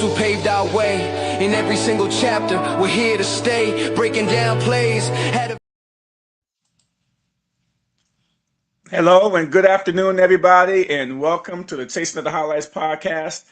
those who paved our way. In every single chapter, we're here to stay, breaking down plays. Hello and good afternoon, everybody, and welcome to the Chasing of the Highlights podcast,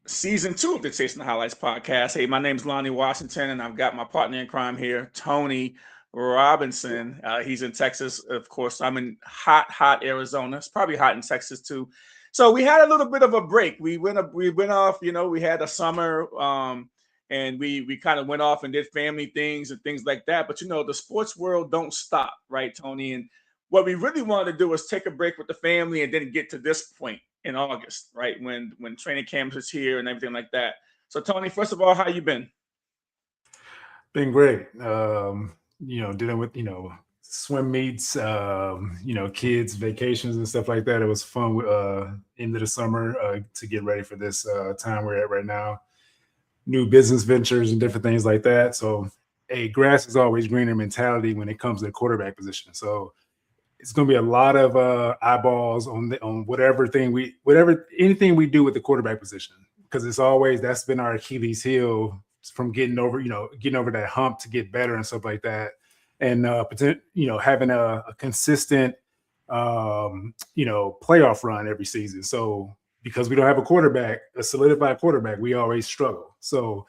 season 2 of the Chasing the Highlights podcast. Hey, my name's Lonnie Washington, and I've got my partner in crime here, Tony Robinson. He's in Texas, of course. I'm in hot Arizona. It's probably hot in Texas too. So we had a little bit of a break. We went off. We had a summer, and we kind of went off and did family things and things like that. But the sports world don't stop, right, Tony? And what we really wanted to do was take a break with the family and then get to this point in August, right? When training camps is here and everything like that. So Tony, first of all, how you been? Been great. Dealing with, swim meets, kids, vacations and stuff like that. It was fun end of the summer to get ready for this time we're at right now. New business ventures and different things like that. So a grass is always greener mentality when it comes to the quarterback position. So it's going to be a lot of eyeballs on anything we do with the quarterback position, because that's been our Achilles heel from getting over that hump to get better and stuff like that. And having a consistent playoff run every season. So because we don't have a solidified quarterback, we always struggle. So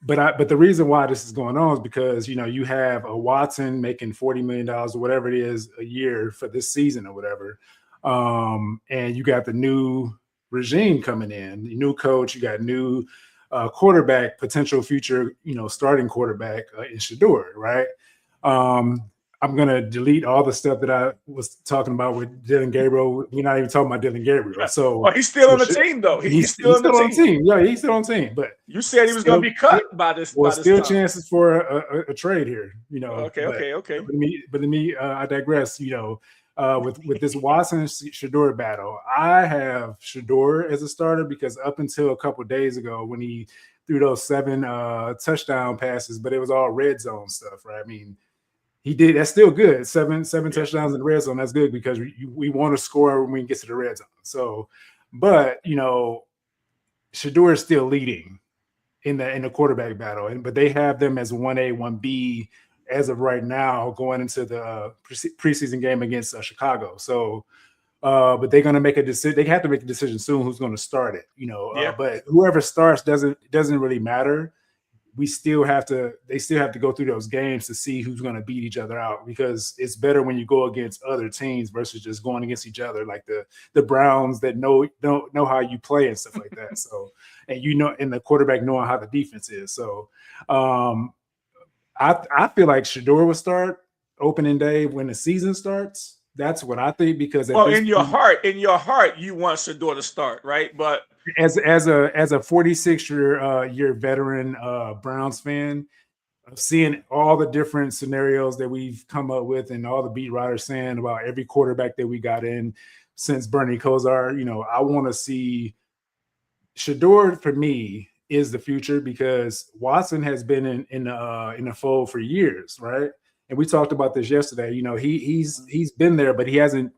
but the reason why this is going on is because you have a Watson making $40 million or whatever it is a year for this season or whatever, and you got the new regime coming in, the new coach, you got new quarterback, potential future starting quarterback in Shedeur, right? I'm going to delete all the stuff that I was talking about with Dylan Gabriel. We're not even talking about Dylan Gabriel. So he's still on the team, though. He's still on the team. Yeah, he's still on the team. But you said he was going to be cut by this. Well, still chances for a trade here. Okay. I digress. With this Watson Shedeur battle, I have Shedeur as a starter because up until a couple of days ago when he threw those 7 touchdown passes, but it was all red zone stuff, right? I mean, he did. That's still good. Seven touchdowns in the red zone. That's good because we want to score when we get to the red zone. So, but Shedeur is still leading in the quarterback battle, but they have them as 1A, 1B as of right now going into the preseason game against Chicago. So, but they're going to make a decision. They have to make a decision soon who's going to start it. But whoever starts doesn't really matter. They still have to go through those games to see who's going to beat each other out, because it's better when you go against other teams versus just going against each other, like the Browns that don't know how you play and stuff like that. So, and the quarterback knowing how the defense is. So, I feel like Shedeur will start opening day when the season starts. That's what I think, because in your heart, you want Shedeur to start, right? But as a 46-year veteran Browns fan, seeing all the different scenarios that we've come up with and all the beat writers saying about every quarterback that we got in since Bernie Kosar, I want to see Shedeur. For me, is the future, because Watson has been in the fold for years, right? And we talked about this yesterday. He's been there, but he hasn't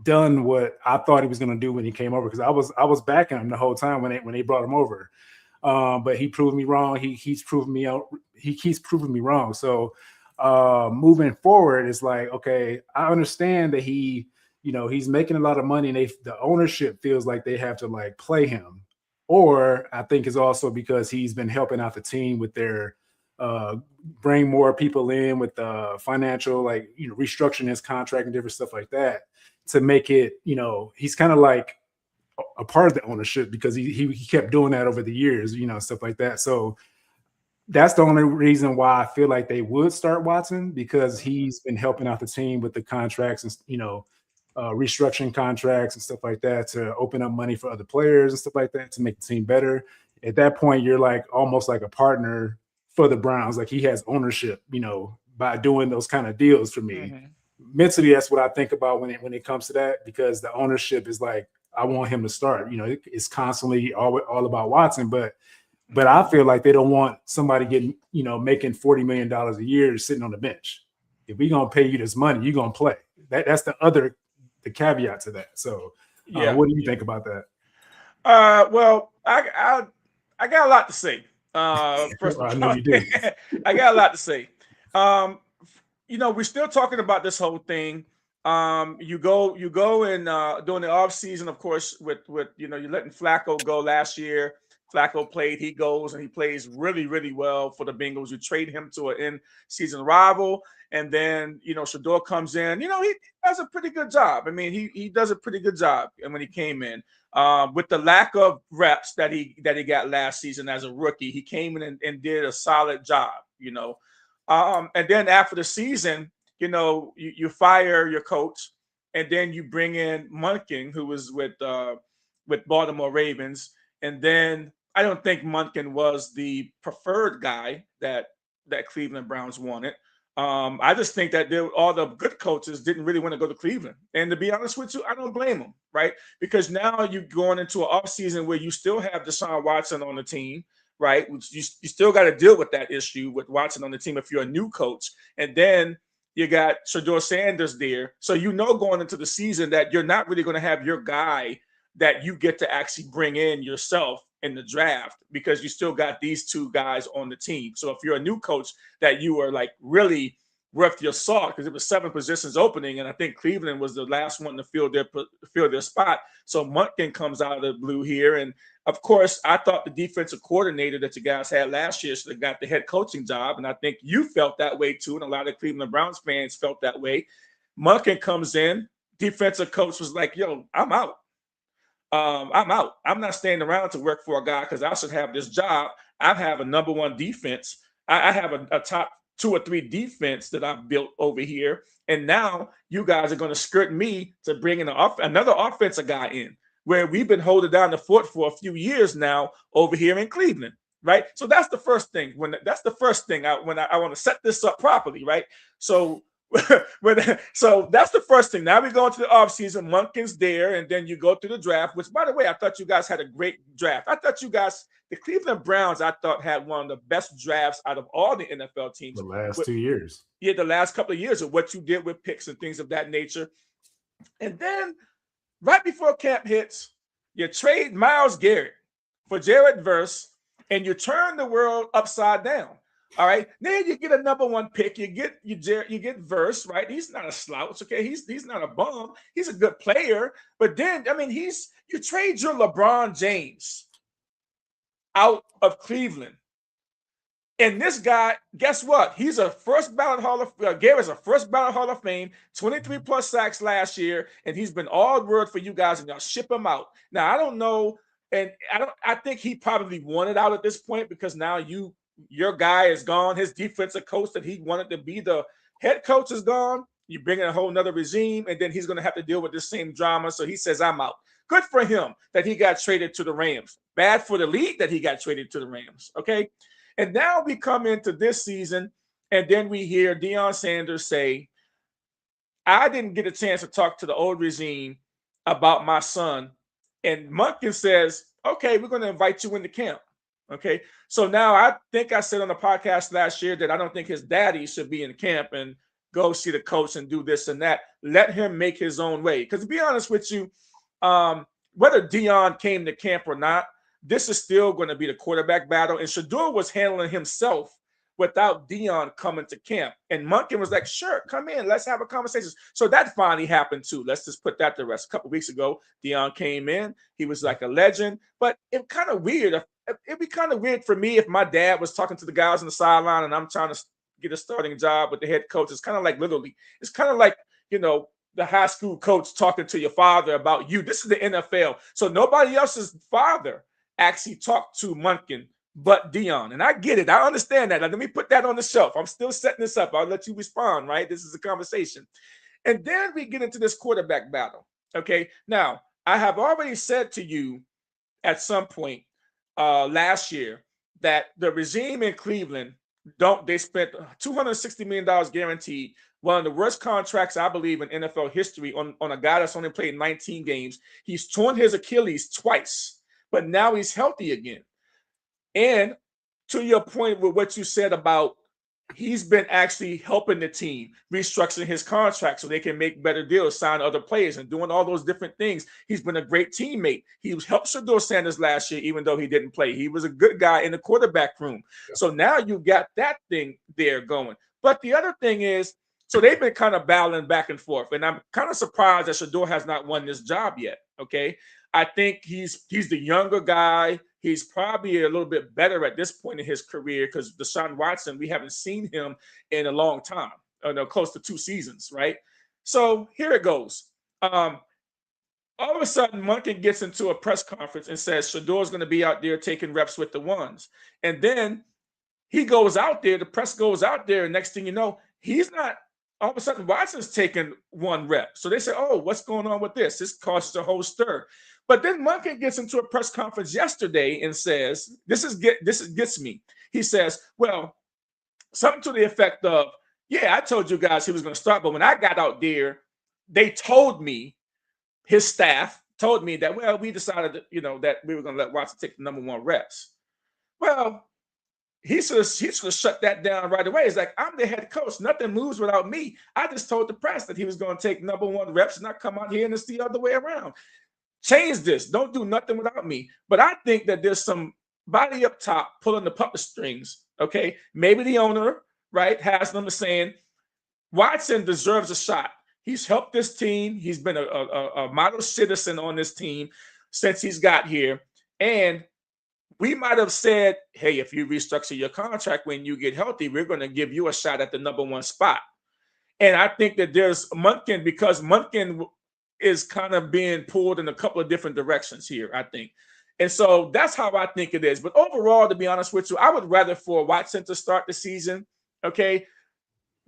done what I thought he was going to do when he came over, because I was backing him the whole time when they brought him over. But he proved me wrong. He keeps proving me out. He keeps proving me wrong. So moving forward, it's like, okay, I understand that he's making a lot of money, and the ownership feels like they have to like play him. Or I think it's also because he's been helping out the team with their bring more people in with financial, restructuring his contract and different stuff like that to make it, he's kind of like a part of the ownership, because he kept doing that over the years, stuff like that. So that's the only reason why I feel like they would start Watson, because he's been helping out the team with the contracts and, restructuring contracts and stuff like that to open up money for other players and stuff like that to make the team better. At that point, you're like almost like a partner for the Browns. Like he has ownership, by doing those kind of deals for me. Mm-hmm. Mentally, that's what I think about when it comes to that, because the ownership is like, I want him to start. It's constantly all about Watson, but I feel like they don't want somebody getting, making $40 million a year sitting on the bench. If we're gonna pay you this money, you're gonna play. That's the caveat to that. So, what do you think about that? Well, I got a lot to say. First I of know all, you do. I got a lot to say. We're still talking about this whole thing. You go and during the off season, of course, with you're letting Flacco go last year. Flacco played, he goes and he plays really, really well for the Bengals. You trade him to an in-season rival, and then Shador comes in. He does a pretty good job. I mean, he does a pretty good job. And when he came in, with the lack of reps that he got last season as a rookie, he came in and did a solid job. And then after the season, you fire your coach, and then you bring in Munkin, who was with Baltimore Ravens, and then I don't think Munkin was the preferred guy that Cleveland Browns wanted. I just think that all the good coaches didn't really want to go to Cleveland. And to be honest with you, I don't blame them, right? Because now you're going into an offseason where you still have Deshaun Watson on the team, right? You still got to deal with that issue with Watson on the team if you're a new coach. And then you got Shador Sanders there. So going into the season that you're not really going to have your guy that you get to actually bring in yourself in the draft, because you still got these two guys on the team. So if you're a new coach that you are like really worth your salt, because it was 7 positions opening, and I think Cleveland was the last one to fill their spot. So Munkin comes out of the blue here, and of course, I thought the defensive coordinator that you guys had last year should have got the head coaching job, and I think you felt that way too, and a lot of Cleveland Browns fans felt that way. Munkin comes in, defensive coach was like, "Yo, I'm out. I'm out. I'm not staying around to work for a guy because I should have this job. I have a number one defense. I have a top 2 or 3 defense that I've built over here. And now you guys are going to skirt me to bring in another offensive guy in, where we've been holding down the fort for a few years now over here in Cleveland." Right. So that's the first thing. That's the first thing I want to set this up properly. Right. So so that's the first thing. Now we go into the offseason. Munkin's there, and then you go through the draft, which, by the way, I thought you guys had a great draft. I thought the Cleveland Browns, I thought, had one of the best drafts out of all the NFL teams. The last 2 years. Yeah, the last couple of years of what you did with picks and things of that nature. And then right before camp hits, you trade Myles Garrett for Jared Verse, and you turn the world upside down. All right. Then you get a number 1 pick. You get Verse, right? He's not a slouch. Okay. He's not a bum. He's a good player. But then, I mean, you trade your LeBron James out of Cleveland. And this guy, guess what? He's a first ballot Garrett's a first ballot Hall of Fame, 23 plus sacks last year, and he's been all word for you guys, and y'all ship him out. Now, I don't know, and I think he probably wanted out at this point, because now your guy is gone. His defensive coach that he wanted to be the head coach is gone. You bring in a whole nother regime, and then he's going to have to deal with this same drama. So he says, "I'm out." Good for him that he got traded to the Rams. Bad for the league that he got traded to the Rams. Okay. And now we come into this season, and then we hear Deion Sanders say, "I didn't get a chance to talk to the old regime about my son." And Munkin says, "Okay, we're going to invite you into camp." Okay. So now I think I said on the podcast last year that I don't think his daddy should be in camp and go see the coach and do this and that. Let him make his own way. Because to be honest with you, whether Deion came to camp or not, this is still going to be the quarterback battle. And Shador was handling himself without Deion coming to camp. And Munkin was like, "Sure, come in. Let's have a conversation." So that finally happened too. Let's just put that to rest. A couple of weeks ago, Deion came in. He was like a legend. But it's kind of weird. It'd be kind of weird for me if my dad was talking to the guys on the sideline and I'm trying to get a starting job with the head coach. It's kind of like literally. It's kind of like, the high school coach talking to your father about you. This is the NFL. So nobody else's father actually talked to Munkin but Deion. And I get it. I understand that. Now, let me put that on the shelf. I'm still setting this up. I'll let you respond, right? This is a conversation. And then we get into this quarterback battle. Okay. Now, I have already said to you at some point last year that the regime in Cleveland they spent $260 million guaranteed, one of the worst contracts, I believe, in NFL history on a guy that's only played 19 games. He's torn his Achilles twice, but now he's healthy again. And to your point with what you said about he's been actually helping the team, restructuring his contract so they can make better deals, sign other players, and doing all those different things. He's been a great teammate. He helped Shedeur Sanders last year, even though he didn't play. He was a good guy in the quarterback room. So now you got that thing there going. But the other thing is, so they've been kind of battling back and forth, and I'm kind of surprised that Shedeur has not won this job yet. Okay, I think he's the younger guy. He's probably a little bit better at this point in his career because Deshaun Watson, we haven't seen him in a long time, close to 2 seasons, right? So here it goes. All of a sudden, Monken gets into a press conference and says Shadeur's going to be out there taking reps with the ones. And then he goes out there, the press goes out there, and next thing you know, he's not. All of a sudden, Watson's taking 1 rep. So they say, oh, what's going on with this? This causes a whole stir. But then Monken gets into a press conference yesterday and says, this gets me. He says, well, something to the effect of, yeah, I told you guys he was going to start, but when I got out there, they told me, his staff told me that, well, we decided that, that we were going to let Watson take the number 1 reps. Well, he should have shut that down right away. It's like, I'm the head coach. Nothing moves without me. I just told the press that he was going to take number 1 reps, and I come out here and it's the other way around. Change this. Don't do nothing without me. But I think that there's some body up top pulling the puppet strings. Okay, maybe the owner, right, has them saying Watson deserves a shot. He's helped this team. He's been a model citizen on this team since he's got here. And we might have said, hey, if you restructure your contract when you get healthy, we're going to give you a shot at the number 1 spot. And I think that there's Monken, because Monken is kind of being pulled in a couple of different directions here, I think. And so that's how I think it is. But overall, to be honest with you, I would rather for Watson to start the season, okay?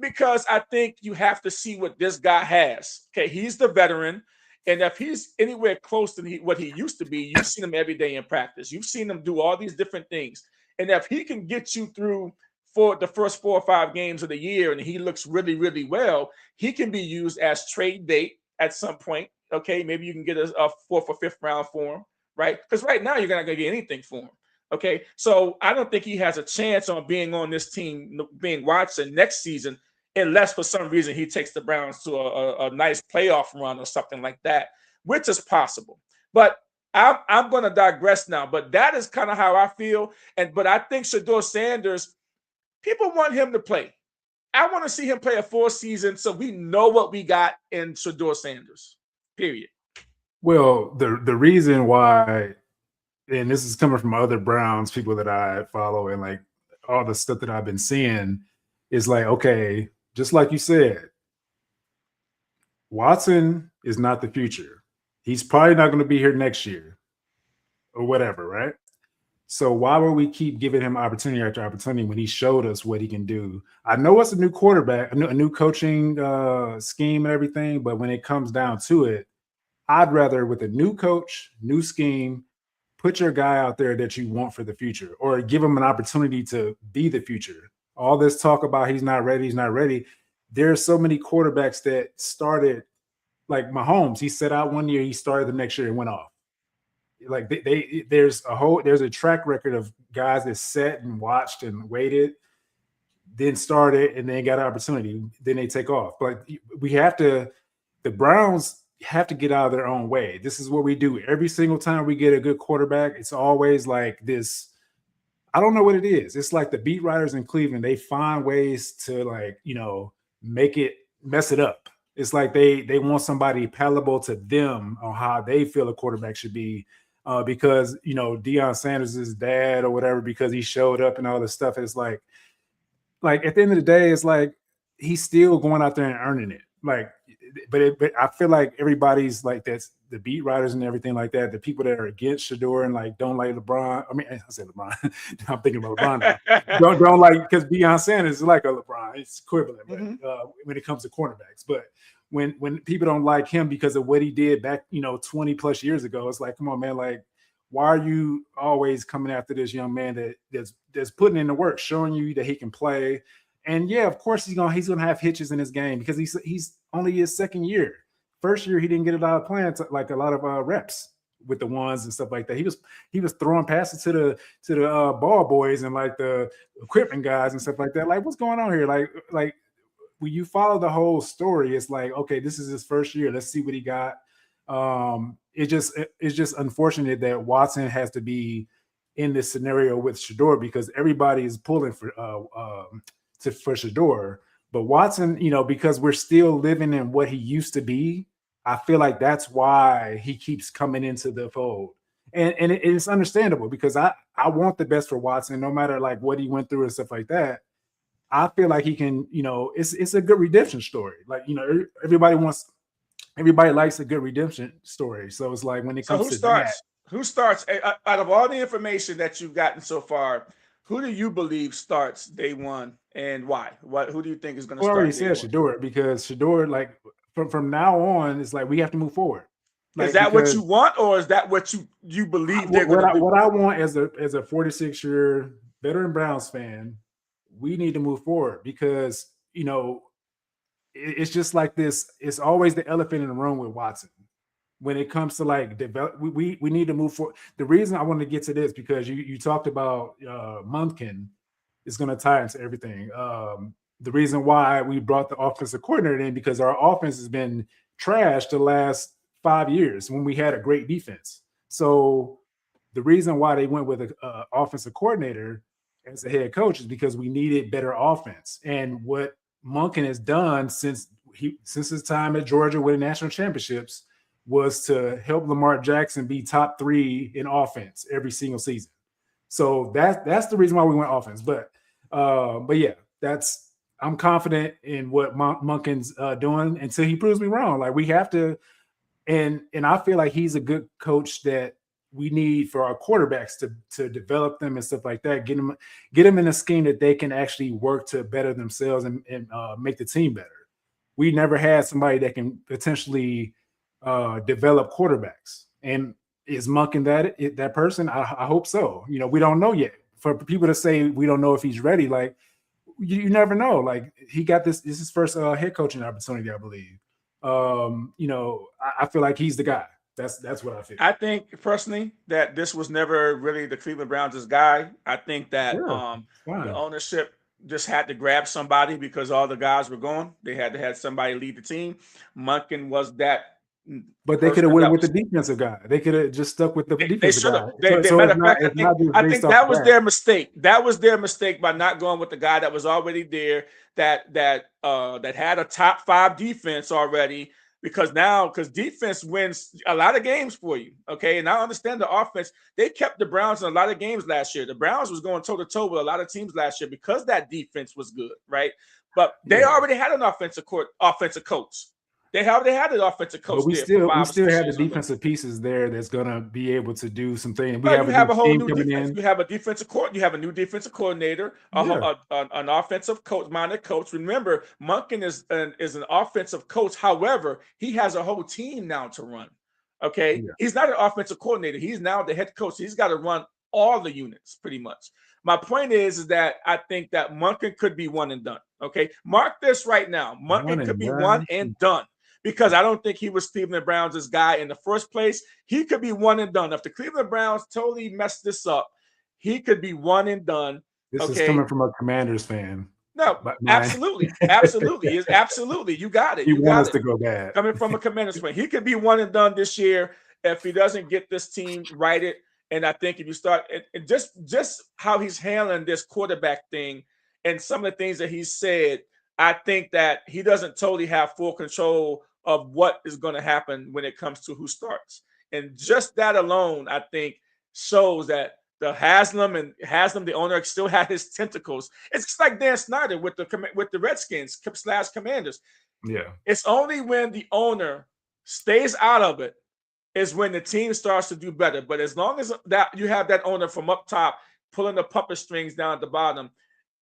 Because I think you have to see what this guy has. Okay, he's the veteran. And if he's anywhere close to what he used to be, you've seen him every day in practice. You've seen him do all these different things. And if he can get you through for the first 4 or 5 games of the year and he looks really, really well, he can be used as trade bait at some point. Okay, maybe you can get a 4th or 5th round for him, right? Because right now you're not going to get anything for him. Okay, so I don't think he has a chance on being on this team, being Watson next season, unless for some reason he takes the Browns to a nice playoff run or something like that, which is possible. But I'm going to digress now. But that is kind of how I feel. But I think Shedeur Sanders, people want him to play. I want to see him play a 4 season so we know what we got in Shedeur Sanders, period. Well, the reason why, and this is coming from other Browns people that I follow and like all the stuff that I've been seeing, is like, okay, just like you said, Watson is not the future. He's probably not going to be here next year or whatever, right? So why would we keep giving him opportunity after opportunity when he showed us what he can do? I know it's a new quarterback, a new coaching scheme and everything, but when it comes down to it, I'd rather, with a new coach, new scheme, put your guy out there that you want for the future, or give him an opportunity to be the future. All this talk about he's not ready. There's so many quarterbacks that started, like Mahomes. He set out one year, he started the next year and went off. Like there's a track record of guys that sat and watched and waited, then started and then got an opportunity, then they take off. But the Browns have to get out of their own way. This is what we do every single time we get a good quarterback. It's always like this. I don't know what it is. It's like the beat writers in Cleveland. They find ways to mess it up. It's like they want somebody palatable to them on how they feel a quarterback should be. Because Deion Sanders' dad or whatever, because he showed up and all this stuff. It's like at the end of the day, it's like he's still going out there and earning it. But I feel like everybody's like, that's the beat writers and everything like that. The people that are against Shedeur and like don't like LeBron. I mean, I said LeBron. I'm thinking about LeBron now. don't like, because Deion Sanders is like a LeBron. It's equivalent when it comes to cornerbacks. But when people don't like him because of what he did back 20 plus years ago, it's like, come on, man, like, why are you always coming after this young man that's putting in the work, showing you that he can play? And yeah, of course he's gonna have hitches in his game because he's only his second year. First year he didn't get a lot of playing, like a lot of reps. with the ones and stuff like that. He was throwing passes to the ball boys and like the equipment guys and stuff like that. Like, what's going on here? Like when you follow the whole story, it's like, okay, this is his first year. Let's see what he got. It's just unfortunate that Watson has to be in this scenario with Shador because everybody is pulling for Shador. But Watson, you know, because we're still living in what he used to be, I feel like that's why he keeps coming into the fold. And it's understandable because I want the best for Watson, no matter like what he went through and stuff like that. I feel like he can, you know, it's a good redemption story. Like, you know, everybody likes a good redemption story. So it's like when it comes who starts out of all the information that you've gotten so far, who do you believe starts day one and why? Who do you think is going to start? I already said Shador because Shador, like from now on, it's like we have to move forward. Like, is that what you want, or is that what you believe they're going to do? What I want as a 46-year veteran Browns fan, we need to move forward because, you know, it's just like this. It's always the elephant in the room with Watson. When it comes to like develop, we need to move forward. The reason I want to get to this because you talked about Monken is going to tie into everything. The reason why we brought the offensive coordinator in because our offense has been trashed the last 5 years when we had a great defense. So the reason why they went with an offensive coordinator as a head coach is because we needed better offense. And what Monken has done since his time at Georgia winning national championships was to help Lamar Jackson be top 3 in offense every single season. So that's the reason why we went offense. But yeah, I'm confident in what Monken's doing until he proves me wrong. Like we have to, and I feel like he's a good coach that we need for our quarterbacks to develop them and stuff like that. Get them in a scheme that they can actually work to better themselves and make the team better. We never had somebody that can potentially develop quarterbacks. And is Monken that person? I hope so. You know, we don't know yet. For people to say we don't know if he's ready, like you never know. Like he got this is his first head coaching opportunity, I believe. You know, I feel like he's the guy. That's what I feel. I think personally that this was never really the Cleveland Browns' guy. I think that the ownership just had to grab somebody because all the guys were gone. They had to have somebody lead the team. Monken was that. But they could have went with the defensive guy. They could have just stuck with the defensive guy. Matter of fact, I think that was their mistake. That was their mistake by not going with the guy that was already there, that had a top 5 defense already. Because defense wins a lot of games for you, okay? And I understand the offense. They kept the Browns in a lot of games last year. The Browns was going toe-to-toe with a lot of teams last year because that defense was good, right? But they already had an offensive coach. They already had an offensive coach. But we still have the defensive pieces there that's gonna be able to do some things. We have a whole new defense. You have a defensive court. You have a new defensive coordinator, an offensive coach, minded coach. Remember, Monken is an offensive coach. However, he has a whole team now to run. Okay, he's not an offensive coordinator. He's now the head coach. He's got to run all the units pretty much. My point is that I think that Monken could be one and done. Okay, mark this right now. Monken could be one and done. Because I don't think he was Cleveland Browns' guy in the first place. He could be one and done. If the Cleveland Browns totally messed this up, he could be one and done. This is coming from a Commanders fan. No, absolutely. Absolutely. You got it. You want us to go bad. Coming from a Commanders fan. He could be one and done this year if he doesn't get this team righted. And I think if you start – just how he's handling this quarterback thing and some of the things that he said, I think that he doesn't totally have full control of what is going to happen when it comes to who starts. And just that alone, I think, shows that the Haslam, the owner, still had his tentacles. It's just like Dan Snyder with the Redskins / Commanders. Yeah. It's only when the owner stays out of it is when the team starts to do better. But as long as that you have that owner from up top pulling the puppet strings down at the bottom,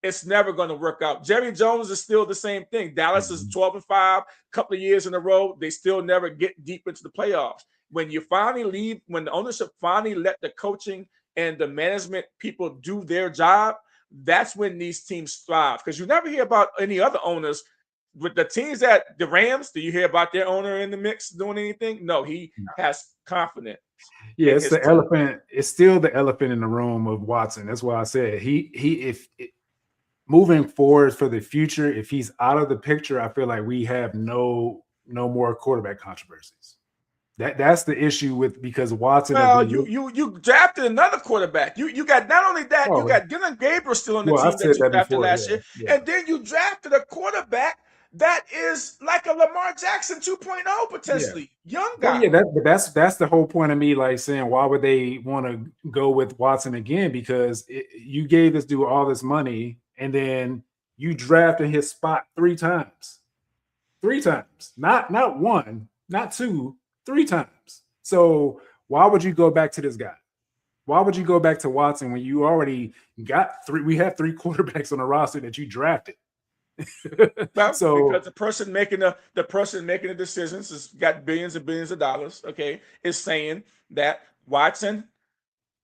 it's never going to work out. Jerry Jones is still the same thing. Dallas is 12-5, a couple of years in a row. They still never get deep into the playoffs. When you finally leave, when the ownership finally let the coaching and the management people do their job, that's when these teams thrive. Because you never hear about any other owners with the teams that the Rams, do you hear about their owner in the mix doing anything? No, he has confidence Yeah, in it's his the team. elephant. It's still the elephant in the room of Watson. That's why I said if moving forward for the future, if he's out of the picture, I feel like we have no more quarterback controversies. That's the issue with, because Watson has Well, been. you drafted another quarterback. You got not only that, you Oh, got Dylan Gabriel still on the well, I team said that you that drafted before. last Yeah, year, yeah. and then you drafted a quarterback that is like a Lamar Jackson 2.0 Yeah. potentially, young Well, guy. yeah, that's the whole point of me like saying, why would they want to go with Watson again? Because you gave this dude all this money, and then you drafted his spot 3 times. 3 times, not one, not two, 3 times. So why would you go back to this guy? Why would you go back to Watson when you already got 3? We have 3 quarterbacks on the roster that you drafted. Well, So because the person making the decisions has got billions and billions of dollars. Okay, is saying that Watson,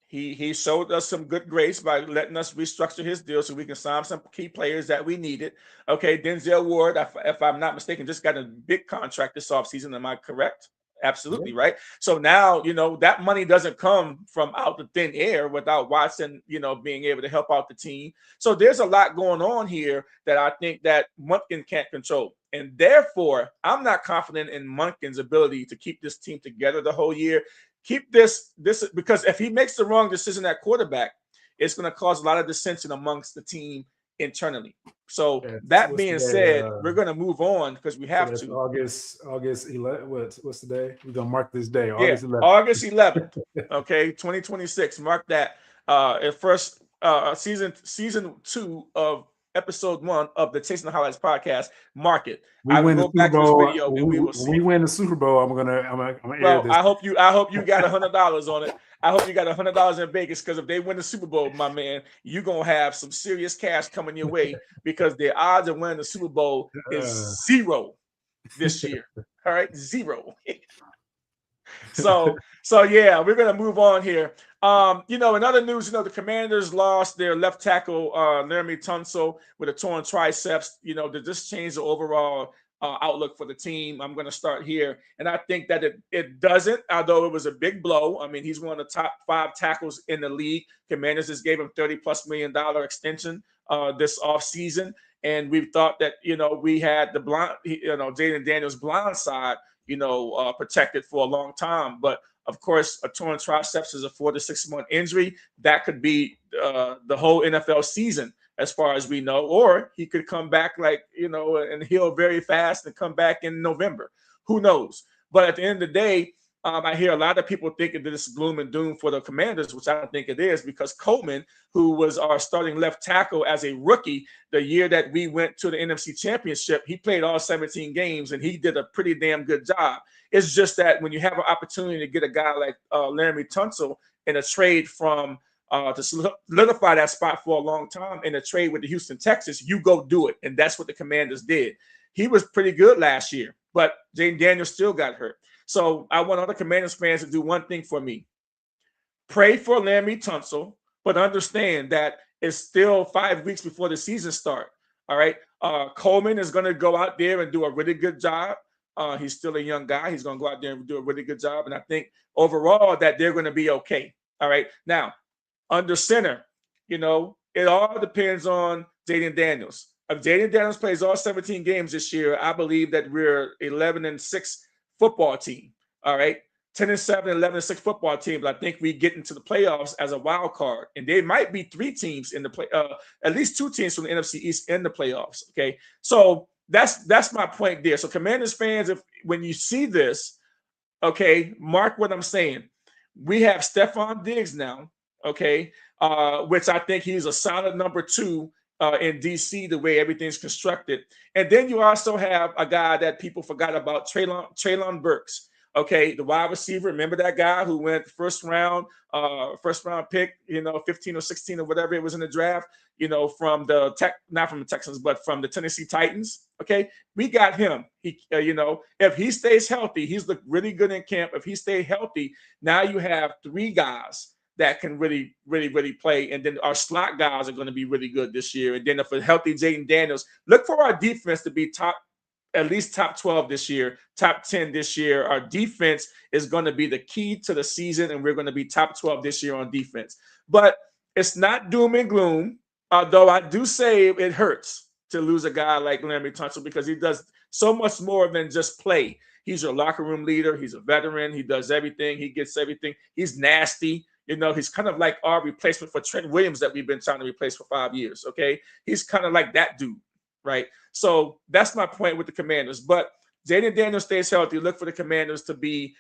he showed us some good grace by letting us restructure his deal so we can sign some key players that we needed. Okay, Denzel Ward, if I'm not mistaken, just got a big contract this offseason. Am I correct? Absolutely, yeah. right. So now, that money doesn't come from out the thin air without Watson, being able to help out the team. So there's a lot going on here that I think that Monken can't control. And therefore, I'm not confident in Monken's ability to keep this team together the whole year. Keep this because if he makes the wrong decision at quarterback, it's going to cause a lot of dissension amongst the team internally. So that being said, we're going to move on because we have to. August 11th. What's the day? We're gonna mark this day. Yeah, August 11th. August 11th. Okay, 2026. Mark that. At first, season 2 of episode 1 of the Chasing the Highlights podcast. Mark it. We I will win the go Super back to this Bowl. video and we will see. We win the Super Bowl. I'm gonna air Well, this. I hope you got $100 on it. I hope you got $100 in Vegas, because if they win the Super Bowl, my man, you're gonna have some serious cash coming your way, because the odds of winning the Super Bowl is 0 this year. All right, 0. So yeah, we're gonna move on here. In other news, the Commanders lost their left tackle, Laramie Tunsil, with a torn triceps. Did this change the overall outlook for the team? I'm going to start here, and I think that it doesn't, although it was a big blow. I mean, he's one of the top 5 tackles in the league. Commanders just gave him $30+ million extension this offseason, and we thought that we had the blind, Jaden Daniels' blind side, protected for a long time, but of course, a torn triceps is a 4 to 6 month injury that could be the whole NFL season, as far as we know, or he could come back and heal very fast and come back in November. Who knows? But at the end of the day, I hear a lot of people thinking that this is gloom and doom for the Commanders, which I don't think it is, because Coleman, who was our starting left tackle as a rookie the year that we went to the NFC Championship, he played all 17 games and he did a pretty damn good job. It's just that when you have an opportunity to get a guy like Laramie Tunsil in a trade from to solidify that spot for a long time in a trade with the Houston Texans, you go do it. And that's what the Commanders did. He was pretty good last year, but Jaden Daniels still got hurt. So I want other Commanders fans to do one thing for me. Pray for Laramie Tunsil, but understand that it's still 5 weeks before the season starts. All right. Coleman is going to go out there and do a really good job. He's still a young guy. He's going to go out there and do a really good job. And I think overall that they're going to be okay. All right. Now, under center, it all depends on Jaden Daniels. If Jaden Daniels plays all 17 games this year, I believe that we're 11-6 football team. All right. 10-7, 11-6 football team. But I think we get into the playoffs as a wild card. And there might be 3 teams in the play, at least 2 teams from the NFC East in the playoffs. Okay. So that's my point there. So Commanders fans, when you see this, okay, mark what I'm saying. We have Stephon Diggs now, okay, which I think he's a solid number 2 in DC, the way everything's constructed. And then you also have a guy that people forgot about, Treylon Burks. Okay, the wide receiver. Remember that guy who went first round pick, 15 or 16 or whatever it was in the draft, from not from the Texans, but from the Tennessee Titans. Okay, we got him. He, if he stays healthy, he's looked really good in camp. If he stays healthy, now you have 3 guys that can really, really, really play. And then our slot guys are going to be really good this year. And then if a healthy Jaden Daniels, look for our defense to be top at least top 12 this year, top 10 this year. Our defense is going to be the key to the season, and we're going to be top 12 this year on defense. But it's not doom and gloom, although I do say it hurts to lose a guy like Larry Tunsil because he does so much more than just play. He's your locker room leader. He's a veteran. He does everything. He gets everything. He's nasty. He's kind of like our replacement for Trent Williams that we've been trying to replace for 5 years, okay? He's kind of like that dude, right? So that's my point with the Commanders. But Jaden Daniels stays healthy. Look for the Commanders to be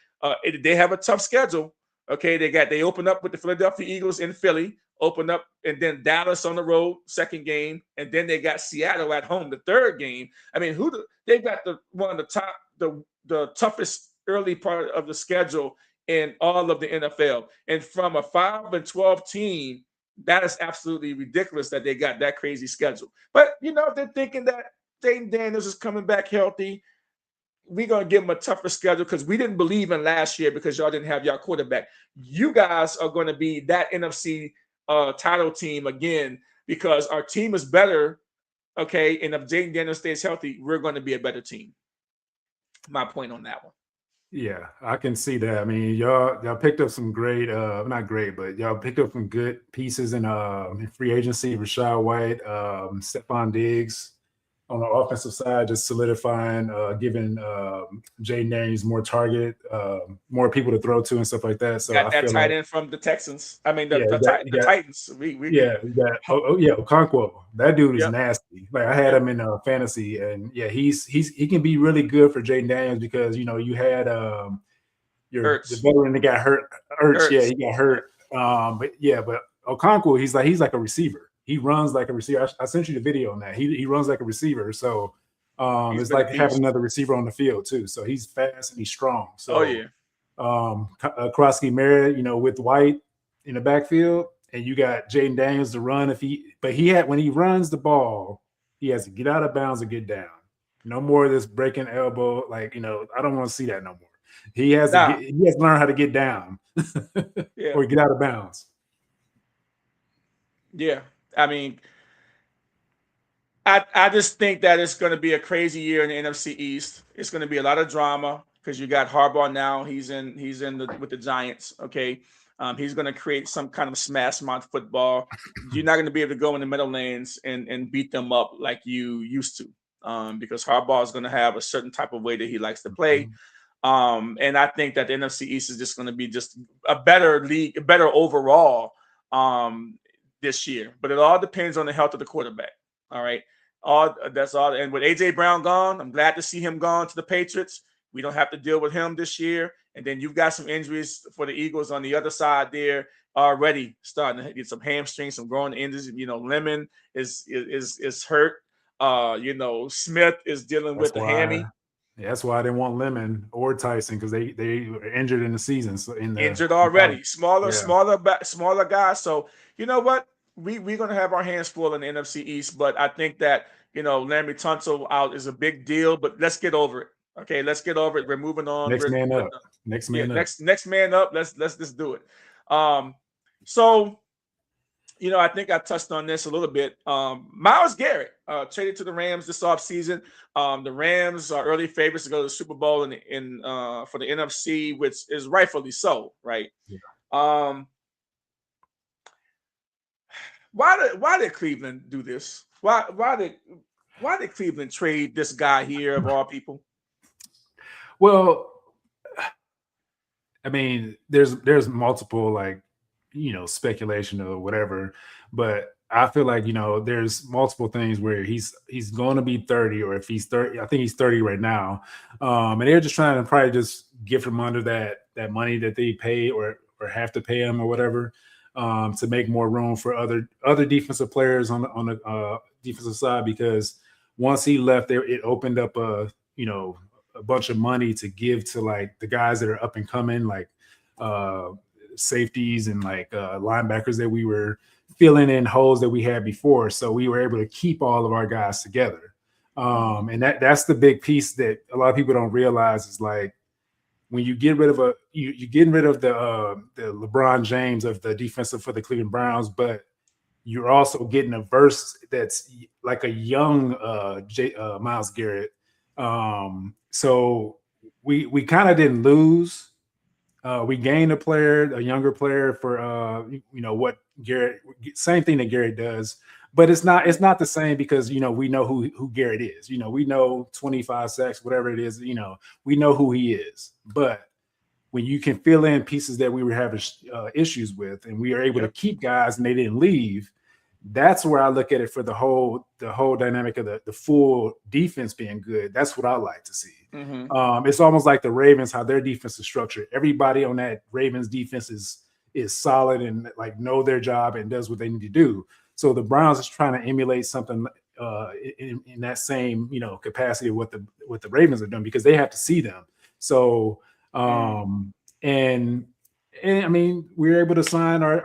they have a tough schedule, okay? They open up with the Philadelphia Eagles in Philly, open up, and then Dallas on the road, second game, and then they got Seattle at home, the third game. I mean, they've got one of the top, the toughest early part of the schedule in all of the NFL. And from a 5-12 team, that is absolutely ridiculous that they got that crazy schedule. But, if they're thinking that Jaden Daniels is coming back healthy, we're going to give them a tougher schedule because we didn't believe in last year because y'all didn't have y'all quarterback. You guys are going to be that NFC title team again because our team is better, okay? And if Jaden Daniels stays healthy, we're going to be a better team. My point on that one. Yeah, I can see that. I mean, y'all picked up some great, not great, but y'all picked up some good pieces in free agency. Rashad White, Stephon Diggs on the offensive side, just solidifying, giving Jaden Daniels more target, more people to throw to and stuff like that. So got I that feel tight like, end from the Texans. I mean, the Titans. We got Okonkwo. That dude is Yep. nasty. Like I had him in fantasy, and yeah, he can be really good for Jaden Daniels because you had the veteran that got hurt. Ertz, yeah, he got hurt. But Okonkwo, he's like a receiver. He runs like a receiver. I sent you the video on that. He runs like a receiver. So it's like having another receiver on the field too. So he's fast and he's strong. So Krosky Merritt, with White in the backfield, and you got Jaden Daniels to run when he runs the ball, he has to get out of bounds or get down. No more of this breaking elbow. I don't want to see that no more. He has to learn how to get down or get out of bounds. Yeah. I mean, I just think that it's going to be a crazy year in the NFC East. It's going to be a lot of drama because you got Harbaugh now. He's with the Giants. Okay. He's going to create some kind of smash mouth football. You're not going to be able to go in the Meadowlands and beat them up like you used to because Harbaugh is going to have a certain type of way that he likes to play. And I think that the NFC East is just going to be just a better league, better overall this year. But it all depends on the health of the quarterback. All right. That's all. And with A.J. Brown gone, I'm glad to see him gone to the Patriots. We don't have to deal with him this year. And then you've got some injuries for the Eagles on the other side there already starting to get some hamstrings, some growing injuries. Lemon is hurt. Smith is dealing with the hammy. Yeah, that's why I didn't want Lemon or Tyson because they were injured in the season. So injured already. Smaller guys. So you know what? We're gonna have our hands full in the NFC East, but I think that Laremy Tunsil out is a big deal. But let's get over it. Okay, let's get over it. We're moving on. Next man up. Next man up. Let's just do it. So I think I touched on this a little bit. Myles Garrett traded to the Rams this offseason. The Rams are early favorites to go to the Super Bowl for the NFC, which is rightfully so, right? Yeah. Why did Cleveland do this? Why did Cleveland trade this guy here of all people? Well, I mean, there's multiple speculation or whatever, but I feel like there's multiple things where he's going to be 30, or if he's 30, I think he's 30 right now, and they're just trying to probably just gift him under that money that they pay or have to pay him or whatever. To make more room for other defensive players on the defensive side, because once he left there, it opened up a bunch of money to give to the guys that are up and coming, safeties and linebackers that we were filling in holes that we had before. So we were able to keep all of our guys together. And that's the big piece that a lot of people don't realize is when you get rid of you're getting rid of the LeBron James of the defensive for the Cleveland Browns, but you're also getting a verse that's like a young Myles Garrett So we kind of didn't lose. We gained a younger player for what Garrett, same thing that Garrett does, but it's not the same because we know who Garrett is. We know 25 sacks, whatever it is. We know who he is. But when you can fill in pieces that we were having issues with, and we are able to keep guys and they didn't leave, that's where I look at it for the whole dynamic of the full defense being good. That's what I like to see. It's almost like the Ravens, how their defense is structured. Everybody on that Ravens defense is solid and like know their job and does what they need to do. So the Browns is trying to emulate something in that same capacity of what the Ravens are doing because they have to see them. So and I mean, we were able to sign our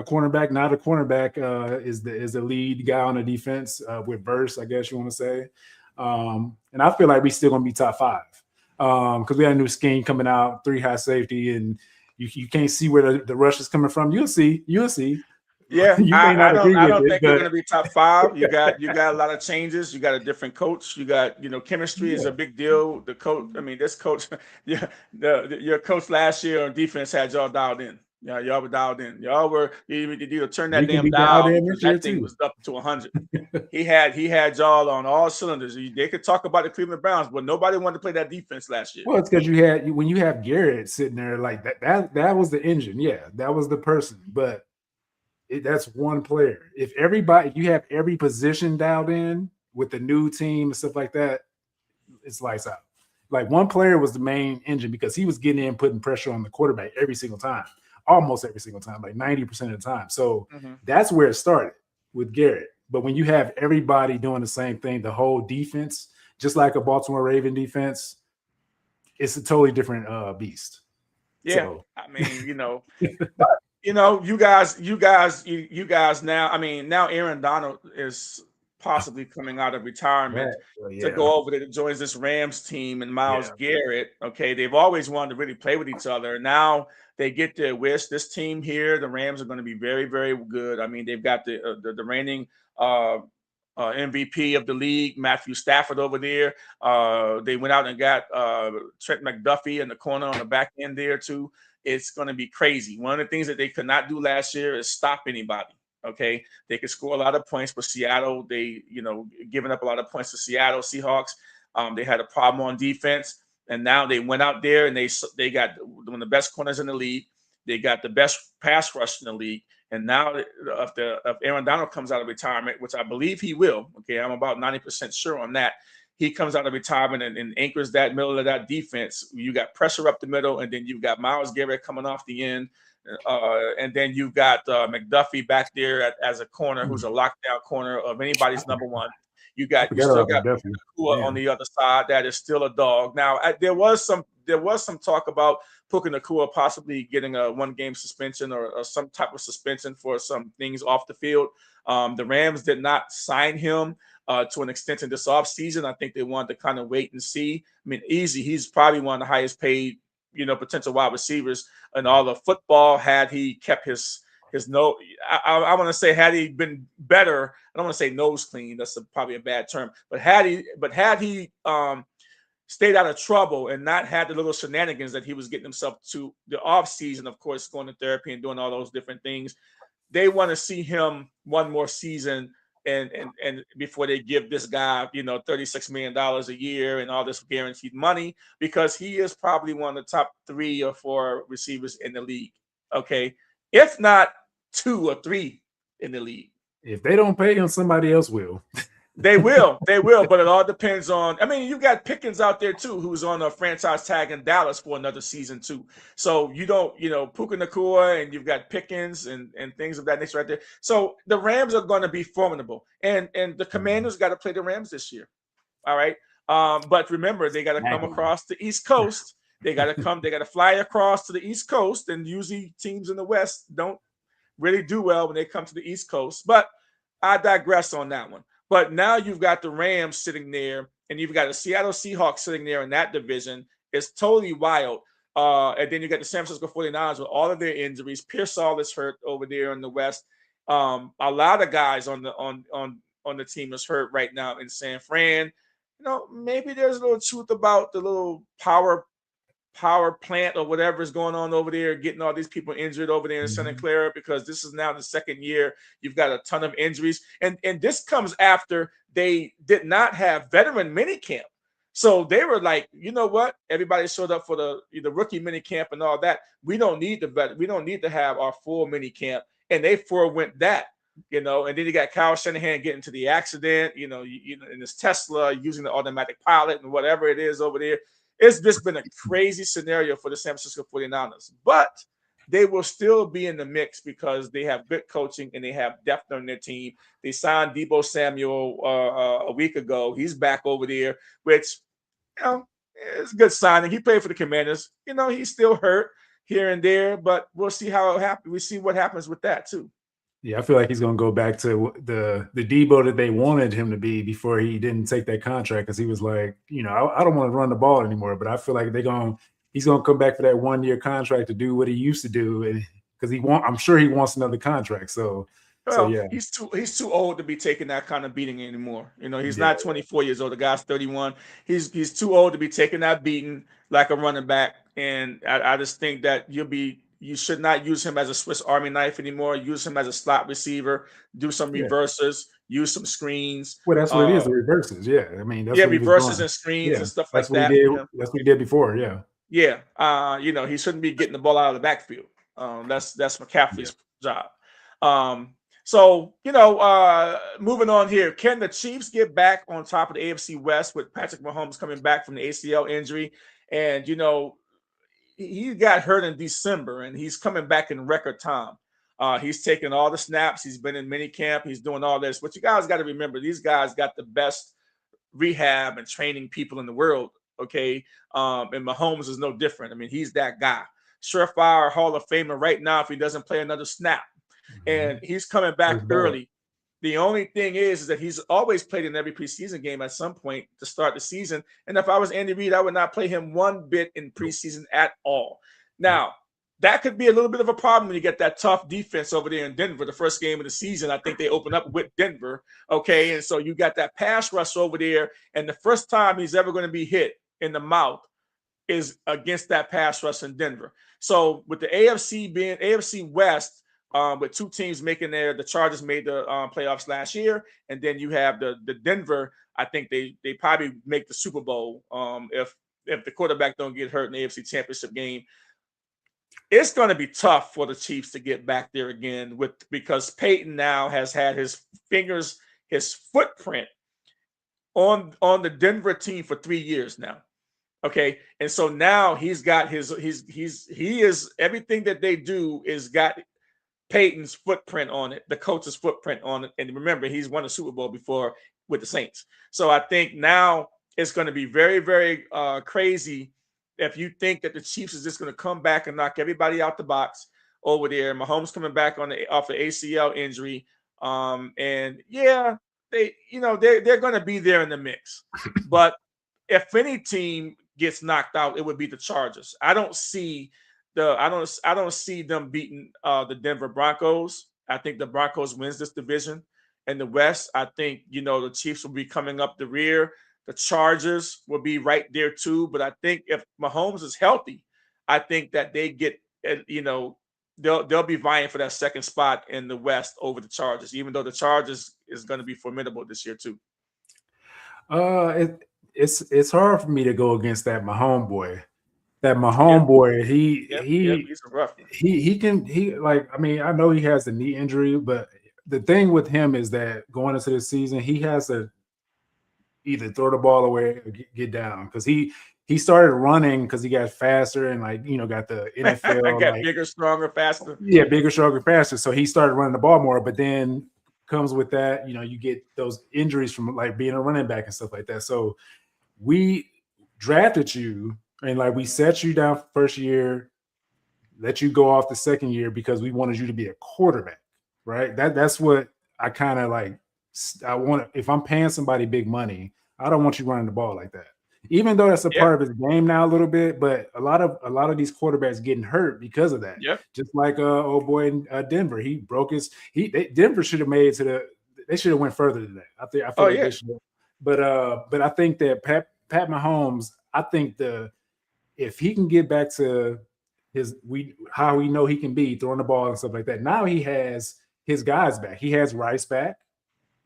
cornerback. Not a cornerback is the lead guy on the defense with Verse, I guess you want to say. And I feel like we still gonna be top 5 because we had a new scheme coming out, 3 high safety, and you can't see where the rush is coming from. You'll see. Yeah, You may not agree I with don't it, think but we're going to be top 5. You got a lot of changes. You got a different coach. You got chemistry is a big deal. The coach, I mean, this coach, yeah, your coach last year on defense had y'all dialed in. Yeah, y'all were dialed in. Y'all were you turn that we can damn be dialed dial in because this year that thing too. was up to 100. He had y'all on all cylinders. They could talk about the Cleveland Browns, but nobody wanted to play that defense last year. Well, it's because when you have Garrett sitting there like that was the engine. Yeah, that was the person, but that's one player. If you have every position dialed in with the new team and stuff like that, it's lights out. Like one player was the main engine because he was getting in, putting pressure on the quarterback every single time, almost every single time, like 90% of the time. So that's where it started with Garrett. But when you have everybody doing the same thing, the whole defense, just like a Baltimore Raven defense, it's a totally different beast. Yeah, So I mean, but you guys now. I mean, now Aaron Donald is possibly coming out of retirement to yeah, go over there to join this Rams team and Miles yeah. Garrett. Okay, they've always wanted to really play with each other. Now they get their wish. This team here, the Rams, are going to be very, very good. I mean, they've got the reigning MVP of the league, Matthew Stafford, over there. They went out and got Trent McDuffie in the corner on the back end there too. It's going to be crazy. One of the things that they could not do last year is stop anybody. Okay, they could score a lot of points, but Seattle, they giving up a lot of points to Seattle Seahawks. They had a problem on defense, and now they went out there and they got one of the best corners in the league. They got the best pass rush in the league. And now, if Aaron Donald comes out of retirement, which I believe he will, okay, I'm about 90% sure on that. He comes out of retirement and anchors that middle of that defense. You got pressure up the middle, and then you've got Myles Garrett coming off the end. And then you've got McDuffie back there as a corner, who's a lockdown corner of anybody's number one. You still got Puka on the other side that is still a dog. Now there was some talk about Puka Nacua possibly getting a 1-game suspension or some type of suspension for some things off the field. The Rams did not sign him to an extension this offseason. I think they wanted to kind of wait and see. I mean, he's probably one of the highest paid potential wide receivers in all of football had he kept his nose. I want to say had he been better. I don't want to say nose clean. That's probably a bad term. But had he stayed out of trouble and not had the little shenanigans that he was getting himself to the off season, of course, going to therapy and doing all those different things, they want to see him one more season. And before they give this guy, $36 million a year and all this guaranteed money, because he is probably one of the top 3 or 4 receivers in the league. Okay. If not 2 or 3 in the league. If they don't pay him, somebody else will. They will, but it all depends on. I mean, you got Pickens out there too, who's on a franchise tag in Dallas for another season too. So you don't, Puka Nacua, and you've got Pickens and things of that nature right there. So the Rams are going to be formidable, and the Commanders got to play the Rams this year. All right, but remember they got to come across the East Coast. They got to fly across to the East Coast, and usually teams in the West don't really do well when they come to the East Coast. But I digress on that one. But now you've got the Rams sitting there, and you've got the Seattle Seahawks sitting there in that division. It's totally wild. And then you got the San Francisco 49ers with all of their injuries. Pearsall is hurt over there in the West. A lot of guys on the team is hurt right now in San Fran. maybe there's a little truth about the little power plant or whatever is going on over there, getting all these people injured over there in Santa Mhm. Clara, because this is now the second year you've got a ton of injuries. And this comes after they did not have veteran minicamp. So they were like, you know what? Everybody showed up for the rookie minicamp and all that. We don't need we don't need to have our full minicamp. And they forewent that. And then you got Kyle Shanahan getting to the accident, in his Tesla using the automatic pilot and whatever it is over there. It's just been a crazy scenario for the San Francisco 49ers, but they will still be in the mix because they have good coaching and they have depth on their team. They signed Deebo Samuel a week ago. He's back over there, which, it's a good signing. He played for the Commanders. He's still hurt here and there, but we'll see how it happens. We see what happens with that too. Yeah, I feel like he's going to go back to the Debo that they wanted him to be before he didn't take that contract, because he was like, I don't want to run the ball anymore. But I feel like he's going to come back for that 1-year contract to do what he used to do, and because I'm sure he wants another contract. So Well, yeah, he's too old to be taking that kind of beating anymore. He's yeah, not 24 years old. The guy's 31. He's too old to be taking that beating like a running back. And I just think that you should not use him as a Swiss Army knife anymore. Use him as a slot receiver. Do some yeah. reversers. Use some screens. Well, that's what it is. The reverses. Yeah, I mean that's Yeah, what he was reverses doing. and screens Yeah, and stuff that's like what he that. did. That's what he did before. Yeah, Yeah. He shouldn't be getting the ball out of the backfield. That's yeah. McCaffrey's job. Um, moving on here. Can the Chiefs get back on top of the AFC West with Patrick Mahomes coming back from the ACL injury? And he got hurt in December and he's coming back in record time. He's taking all the snaps. He's been in mini camp. He's doing all this. But you guys got to remember, these guys got the best rehab and training people in the world. Okay. And Mahomes is no different. I mean, he's that guy. Surefire Hall of Famer right now if he doesn't play another snap. And Mm-hmm. he's coming back First ballot. early. The only thing is that he's always played in every preseason game at some point to start the season. And if I was Andy Reid, I would not play him one bit in Nope. preseason at all. Nope. Now, that could be a little bit of a problem when you get that tough defense over there in Denver. The first game of the season, I think they open up with Denver. Okay. And so you got that pass rush over there. And the first time he's ever going to be hit in the mouth is against that pass rush in Denver. So with the AFC being AFC West, with two teams making the Chargers made the playoffs last year, and then you have the Denver. I think they probably make the Super Bowl if the quarterback don't get hurt in the AFC Championship game. It's going to be tough for the Chiefs to get back there again because Peyton now has had his footprint on the Denver team for 3 years now. Okay, and so now he's got he is everything that they do is got Peyton's footprint on it, the coach's footprint on it. And remember, he's won a Super Bowl before with the Saints. So I think now it's going to be very, very crazy if you think that the Chiefs is just going to come back and knock everybody out the box over there. Mahomes coming back off the ACL injury. And yeah, they're going to be there in the mix. But if any team gets knocked out, it would be the Chargers. I don't see them beating the Denver Broncos. I think the Broncos wins this division. In the West, I think the Chiefs will be coming up the rear. The Chargers will be right there too. But I think if Mahomes is healthy, I think that they get they'll be vying for that second spot in the West over the Chargers, even though the Chargers is going to be formidable this year too. It's hard for me to go against that Mahomes boy. That Mahomes boy, he's a rough one. I mean, I know he has a knee injury, but the thing with him is that going into the season, he has to either throw the ball away or get down, because he started running because he got faster and got the NFL got bigger, stronger, faster. Yeah, bigger, stronger, faster. So he started running the ball more, but then comes with that, you get those injuries from like being a running back and stuff like that. So we drafted you and we set you down first year, let you go off the second year because we wanted you to be a quarterback, right? That's what I kind of I want. If I'm paying somebody big money, I don't want you running the ball like that. Even though that's a part of his game now a little bit, but a lot of these quarterbacks getting hurt because of that. Yep. Just like old boy in Denver, Denver should have made it to they should have went further than that. I feel like they should have. But I think that Pat Mahomes, I think if he can get back to how we know he can be throwing the ball and stuff like that. Now he has his guys back. He has Rice back.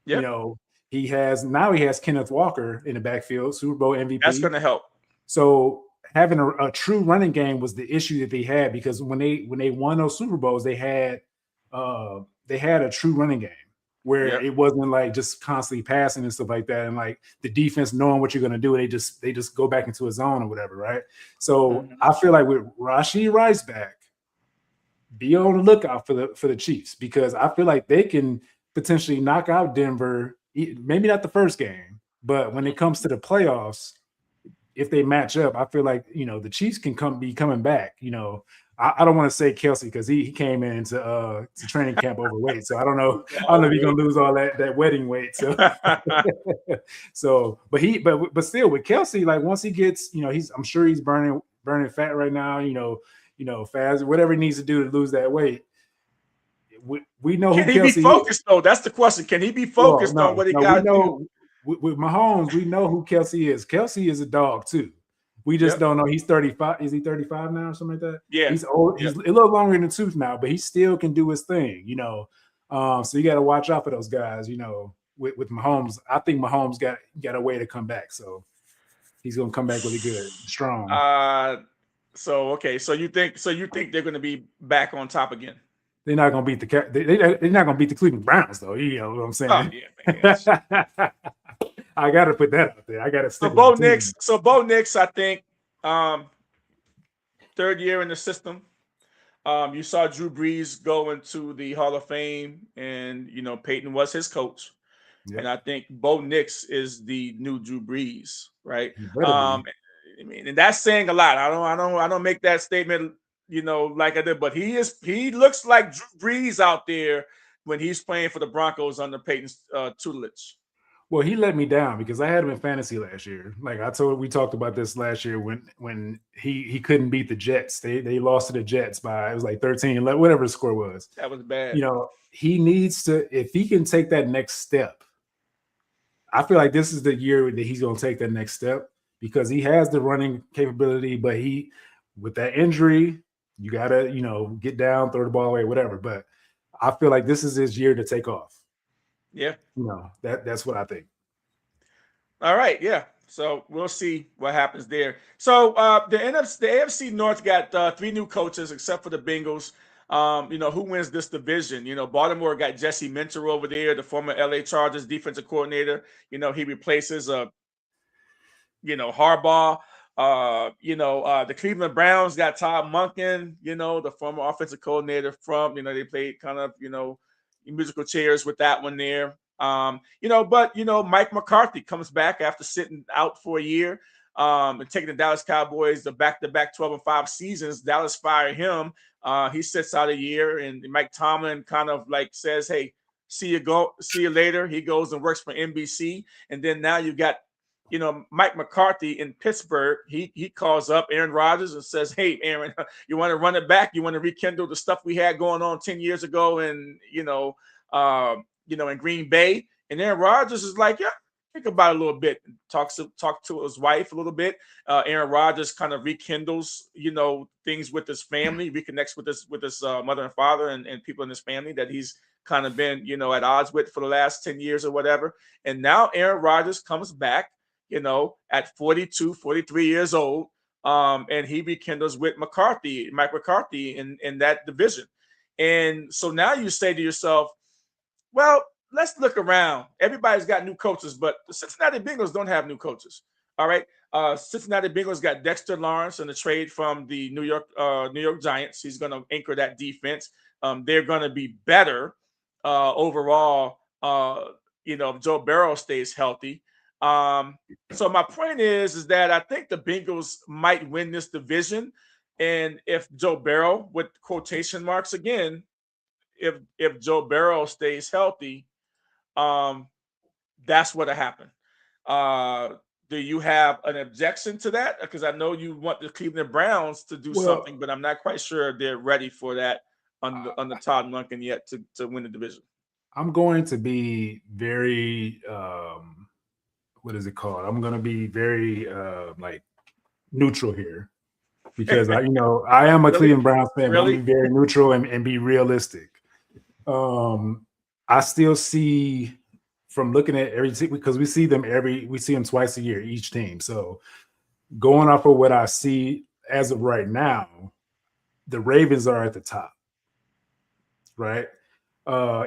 You Yep, know, he has Kenneth Walker in the backfield, Super Bowl that's MVP. going to help. So having a true running game was the issue that they had, because when they won those Super Bowls, they had a true running game where Yep. it wasn't like just constantly passing and stuff like that, and like the defense knowing what you're going to do, they just go back into a zone or whatever, right? So Mhm. I feel like with Rashee Rice back, be on the lookout for the Chiefs, because I feel like they can potentially knock out Denver. Maybe not the first game, but when it comes to the playoffs, if they match up, I feel like the Chiefs can be coming back. I don't want to say Kelsey, because he came into to training camp overweight, so I don't know. I don't know if he's gonna lose all that wedding weight. So but still with Kelsey, like once he gets, I'm sure he's burning fat right now. Fast, whatever he needs to do to lose that weight. We know who Can he be Kelsey is. focused though? That's the question. Can he be Well, focused on what he we got to do? know with Mahomes, we know who Kelsey is. Kelsey is a dog too. We just Yep. don't know. He's 35. Is he 35 now or something like that? Yeah. He's old. Yep. He's a little longer in the tooth now, but he still can do his thing, So you got to watch out for those guys, with Mahomes. I think Mahomes got a way to come back. So he's gonna come back really good, strong. So okay. So you think they're going to be back on top again? They're not gonna beat they're not gonna beat the Cleveland Browns, though. You know what I'm Oh saying? yeah, man. I gotta put that out there. I gotta So stick with the team. Bo Nix, I think, third year in the system. You saw Drew Brees go into the Hall of Fame, and Peyton was his coach. And Yep. I think Bo Nix is the new Drew Brees, right? You better be. I mean, and that's saying a lot. I don't make that statement, like I did, but he looks like Drew Brees out there when he's playing for the Broncos under Peyton's tutelage. Well, he let me down because I had him in fantasy last year. Like we talked about this last year when he couldn't beat the Jets. They lost to the Jets by, it was like 13, 11, whatever the score was. That was bad. He needs to, if he can take that next step, I feel like this is the year that he's going to take that next step, because he has the running capability, but with that injury, you got to, get down, throw the ball away, whatever. But I feel like this is his year to take off. Yeah. That's what I think. All right. Yeah. So we'll see what happens there. So the AFC North got 3 new coaches except for the Bengals. Who wins this division? Baltimore got Jesse Minter over there, the former LA Chargers defensive coordinator. He replaces Harbaugh. The Cleveland Browns got Todd Monken, the former offensive coordinator from, they played kind of, musical chairs with that one there. But Mike McCarthy comes back after sitting out for a year, and taking the Dallas Cowboys the back-to-back 12-5 seasons. Dallas fired him. He sits out a year, and Mike Tomlin kind of like says, "Hey, see you later." He goes and works for NBC, and then now you got, Mike McCarthy in Pittsburgh. He calls up Aaron Rodgers and says, "Hey, Aaron, you want to run it back? You want to rekindle the stuff we had going on 10 years ago, and in Green Bay?" And Aaron Rodgers is like, "Yeah, think about it a little bit." Talk to his wife a little bit. Aaron Rodgers kind of rekindles, things with his family, reconnects with his mother and father and people in his family that he's kind of been, at odds with for the last 10 years or whatever. And now Aaron Rodgers comes back, at 42, 43 years old, and he rekindles with Mike McCarthy in that division. And so now you say to yourself, well, let's look around. Everybody's got new coaches, but the Cincinnati Bengals don't have new coaches. All right. Cincinnati Bengals got Dexter Lawrence in the trade from the New York Giants. He's going to anchor that defense. They're going to be better overall, if Joe Burrow stays healthy. So my point is that I think the Bengals might win this division. And if Joe Burrow, with quotation marks again, if Joe Burrow stays healthy, that's what'll happen. Do you have an objection to that? Because I know you want the Cleveland Browns to do something, but I'm not quite sure they're ready for that on the Todd Monken yet to win the division. I'm going to be very what is it called? I'm gonna be very like neutral here because I am a Really? Cleveland Browns fan, but I'm Really? gonna be very neutral and be realistic. I still see from looking at every team because we see them twice a year, each team. So going off of what I see as of right now, the Ravens are at the top, right?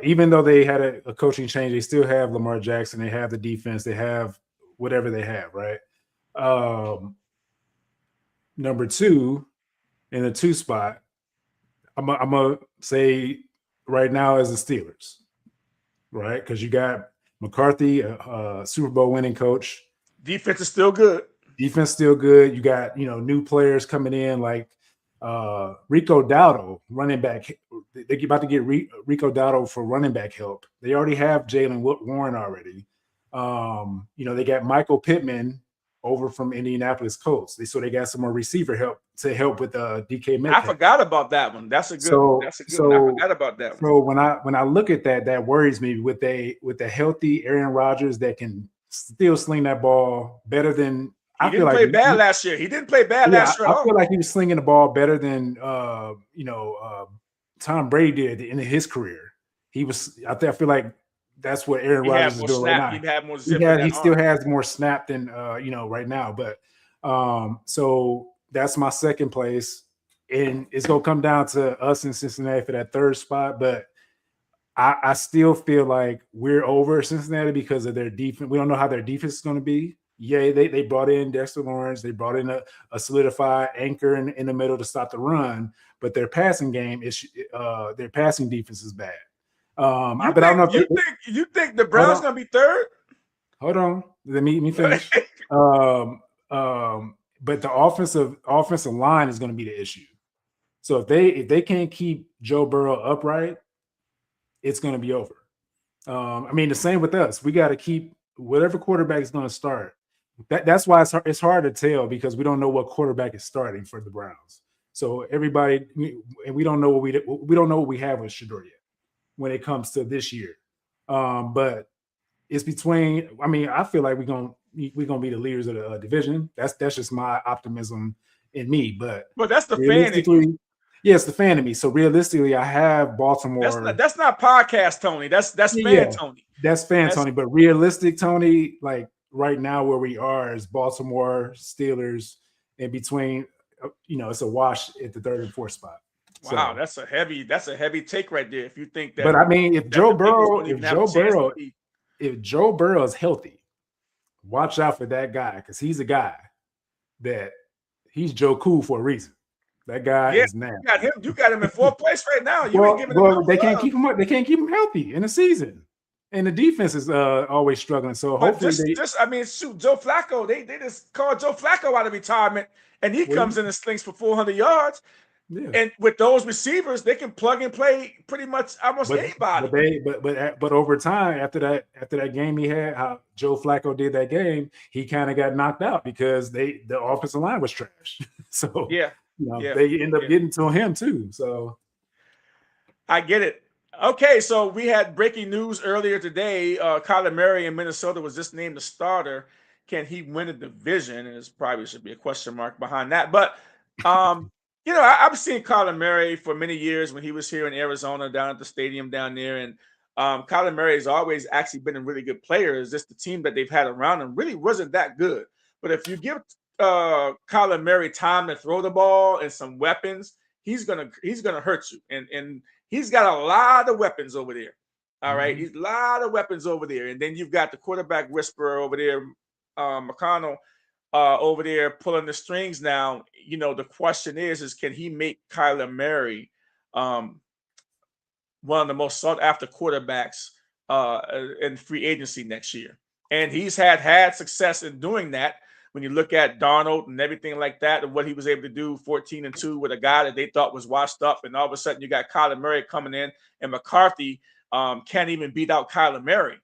Even though they had a coaching change, they still have Lamar Jackson. They have the defense. They have whatever they have, right? Number two, in the two spot, I'm gonna say right now is the Steelers, right? Because you got McCarthy, a Super Bowl winning coach. Defense is still good. Defense still good. You got new players coming in like Rico Dowdle, running back. They're about to get Rico Dowdle for running back help. They already have Jalen Warren already. They got Michael Pittman over from Indianapolis Colts. So they got some more receiver help to help with DK Metcalf. I forgot about that one. That's a good one. I forgot about that one. So when I look at that worries me with a healthy Aaron Rodgers that can still sling that ball better than He didn't play bad last year. He didn't play bad last year at all. I feel like he was slinging the ball better than Tom Brady did in his career. I feel like that's what Aaron Rodgers is doing right now. He still has more snap than right now. But so that's my second place, and it's gonna come down to us in Cincinnati for that third spot. But I still feel like we're over Cincinnati because of their defense. We don't know how their defense is going to be. Yeah, they brought in Dexter Lawrence. They brought in a solidified anchor in the middle to stop the run. But their passing game is their passing defense is bad. I don't know if you think the Browns gonna be third? Hold on, let me finish. But the offensive line is going to be the issue. So if they can't keep Joe Burrow upright, it's going to be over. The same with us. We got to keep whatever quarterback is going to start. That's why it's hard to tell because we don't know what quarterback is starting for the Browns. So everybody, and we don't know what we have with Shedeur yet when it comes to this year. But it's between. I feel like we're gonna be the leaders of the division. That's just my optimism in me. But that's the fan in you. Yeah, it's the fan in me. So realistically, I have Baltimore. That's not podcast Tony. That's fan Tony. That's fan Tony. But realistic Tony, like right now where we are is Baltimore, Steelers, and between. It's a wash at the third and fourth spot. Wow, so, that's a heavy take right there. If you think that, but if Joe Burrow is healthy, watch out for that guy because he's a guy that he's Joe Cool for a reason. That guy is nasty. You got him in fourth place right now. They can't keep him up. They can't keep him healthy in the season. And the defense is always struggling. So hopefully, Joe Flacco. They just called Joe Flacco out of retirement, and he comes in and slings for 400 yards. Yeah. And with those receivers, they can plug and play pretty much almost anybody. But over time, after that game he had, how Joe Flacco did that game, he kind of got knocked out because the offensive line was trash. So they end up getting to him too. So I get it. Okay, so we had breaking news earlier today. Kyler Murray in Minnesota was just named the starter. Can he win a division? And it probably should be a question mark behind that. But, I've seen Kyler Murray for many years when he was here in Arizona down at the stadium down there. And Kyler Murray has always actually been a really good player. It's just the team that they've had around him really wasn't that good. But if you give Kyler Murray time to throw the ball and some weapons, he's gonna hurt you. And he's got a lot of weapons over there. All right. He's a lot of weapons over there. And then you've got the quarterback whisperer over there, McConnell, over there pulling the strings now. The question is can he make Kyler Murray one of the most sought after quarterbacks in free agency next year? And he's had success in doing that. When you look at Darnold and everything like that, and what he was able to do 14-2 with a guy that they thought was washed up, and all of a sudden you got Kyler Murray coming in, and McCarthy can't even beat out Kyler Murray.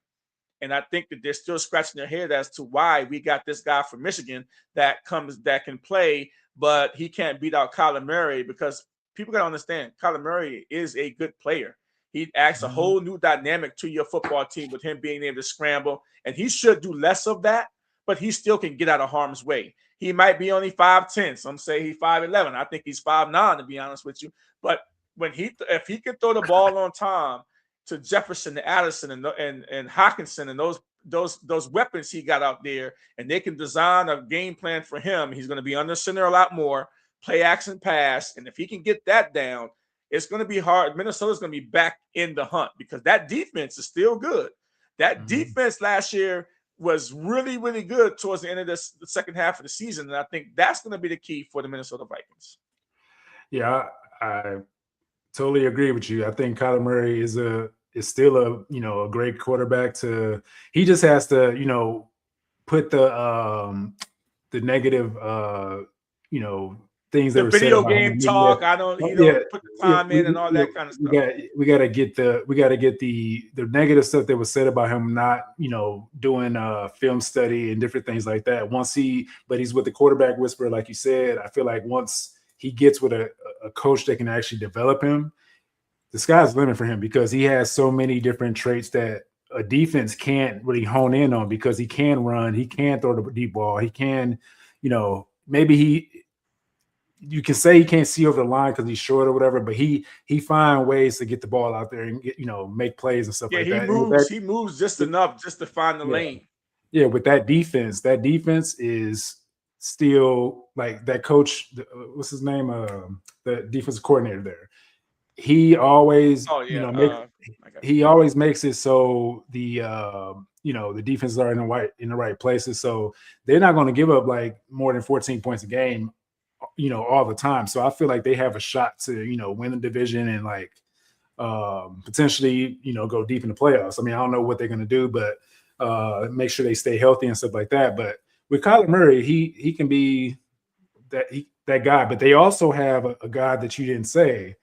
And I think that they're still scratching their head as to why we got this guy from Michigan that can play, but he can't beat out Kyler Murray because people got to understand Kyler Murray is a good player. He adds a whole new dynamic to your football team with him being able to scramble, and he should do less of that. but he still can get out of harm's way. He might be only 5'10". Some say he's 5'11". I think he's 5'9", to be honest with you. But if he could throw the ball on time to Jefferson, to Addison, and Hawkinson, and those weapons he got out there, and they can design a game plan for him, he's going to be under center a lot more, play action pass, and if he can get that down, it's going to be hard. Minnesota's going to be back in the hunt because that defense is still good. That defense last year was really, really good towards the end of the second half of the season, and I think that's going to be the key for the Minnesota Vikings. Yeah, I totally agree with you. I think Kyler Murray is still a great quarterback. He just has to put the negative things that the were video said game talk. I don't put the time in and all that kind of stuff. We got to get the negative stuff that was said about him not doing film study and different things like that. But he's with the quarterback whisperer, like you said. I feel like once he gets with a coach that can actually develop him, the sky's the limit for him because he has so many different traits that a defense can't really hone in on because he can run, he can throw the deep ball, he can, maybe you can say he can't see over the line because he's short or whatever, but he find ways to get the ball out there and make plays and stuff like that. He moves just enough just to find the lane. Yeah, with that defense is still like that coach. What's his name? The defensive coordinator there. He always, he always makes it so the the defenses are in the right places, so they're not going to give up like more than 14 points a game, all the time. So I feel like they have a shot to win the division and like potentially go deep in the playoffs. I mean, I don't know what they're going to do, but make sure they stay healthy and stuff like that. But with Kyler Murray, he can be that guy. But they also have a guy that you didn't say.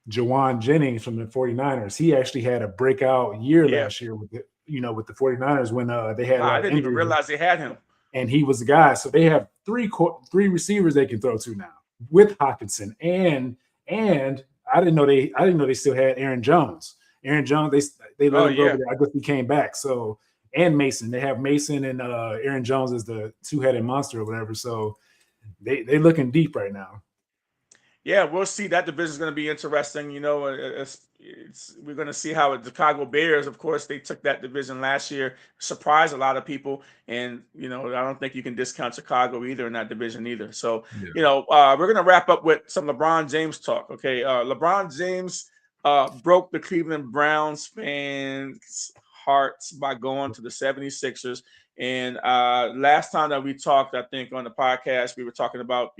Jawan Jennings from the 49ers. He actually had a breakout year last year with the 49ers when they had I didn't even realize they had him. And he was the guy. So they have three receivers they can throw to now with Hawkinson and I didn't know they still had Aaron Jones. Aaron Jones, they let him go over there. I guess he came back. So and Mason. They have Mason and Aaron Jones as the two-headed monster or whatever. So they looking deep right now. Yeah, we'll see. That division is going to be interesting. We're going to see how the Chicago Bears, of course, they took that division last year, surprised a lot of people. And, I don't think you can discount Chicago either in that division either. So, we're going to wrap up with some LeBron James talk. Okay. LeBron James broke the Cleveland Browns fans' hearts by going to the 76ers. And last time that we talked, I think on the podcast, we were talking about,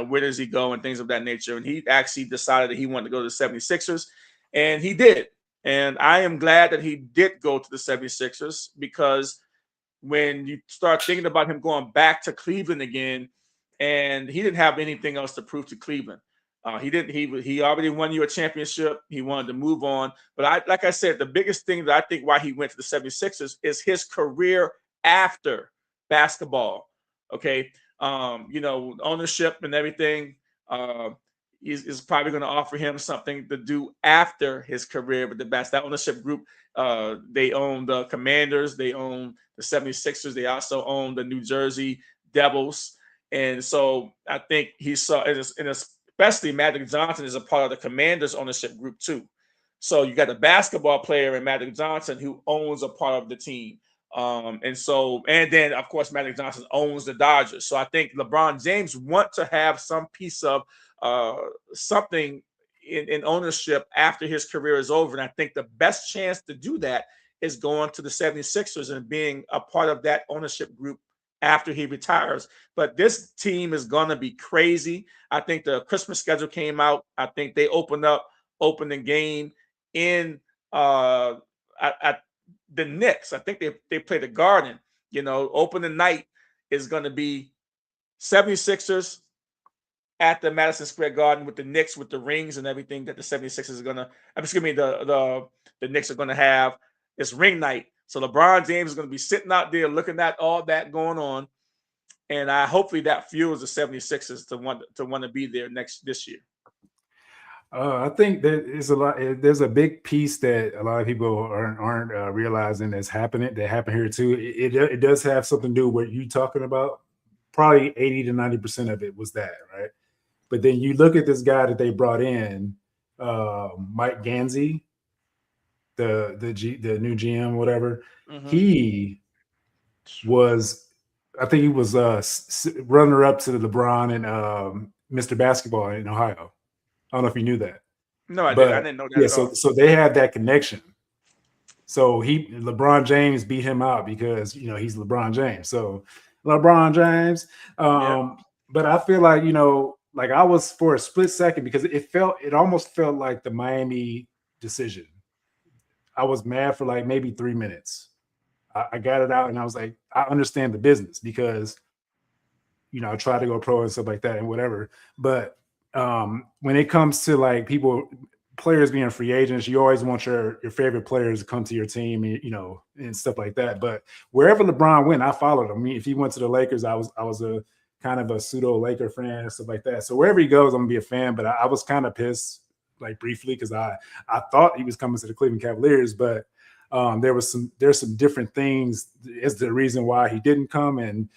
where does he go and things of that nature. And he actually decided that he wanted to go to the 76ers, and he did. And I am glad that he did go to the 76ers because when you start thinking about him going back to Cleveland again, and he didn't have anything else to prove to Cleveland. He already won you a championship. He wanted to move on. But like I said, the biggest thing that I think why he went to the 76ers is his career after basketball. Okay. Ownership and everything is probably going to offer him something to do after his career with the best. That ownership group, they own the Commanders, they own the 76ers, they also own the New Jersey Devils. And so I think he saw, and especially Magic Johnson is a part of the Commanders ownership group too. So you got a basketball player in Magic Johnson who owns a part of the team. And then of course Magic Johnson owns the Dodgers. So I think LeBron James want to have some piece of something in ownership after his career is over. And I think the best chance to do that is going to the 76ers and being a part of that ownership group after he retires. But this team is going to be crazy. I think the Christmas schedule came out. I think they opened the game in at the Knicks. I think they play the Garden. Opening night is going to be 76ers at the Madison Square Garden with the Knicks with the rings and everything that the 76ers is going to, the Knicks are going to have. It's ring night. So LeBron James is going to be sitting out there looking at all that going on. And hopefully that fuels the 76ers to want to be there this year. I think that is a lot. There's a big piece that a lot of people aren't realizing that's happening. That happened here too. It does have something to do with what you talking about. Probably 80 to 90% of it was that, right? But then you look at this guy that they brought in, Mike Gansey, the new GM, whatever. Mm-hmm. He was, I think he was runner up to the LeBron and Mr. Basketball in Ohio. I don't know if you knew that. No, I didn't. I But didn't know that yeah, at all. so they have that connection. So LeBron James beat him out because he's LeBron James. So LeBron James. Yeah. But I feel like like I was for a split second because it almost felt like the Miami decision. I was mad for like maybe 3 minutes. I got it out and I was like, I understand the business because I try to go pro and stuff like that and whatever. But when it comes to like players being free agents, you always want your favorite players to come to your team, and stuff like that. But wherever LeBron went, I followed him. I mean, if he went to the Lakers, I was a kind of a pseudo Laker fan and stuff like that. So wherever he goes, I'm gonna be a fan. But I was kind of pissed, like briefly, because I thought he was coming to the Cleveland Cavaliers, but there's some different thlot is the reason why he didn't come, and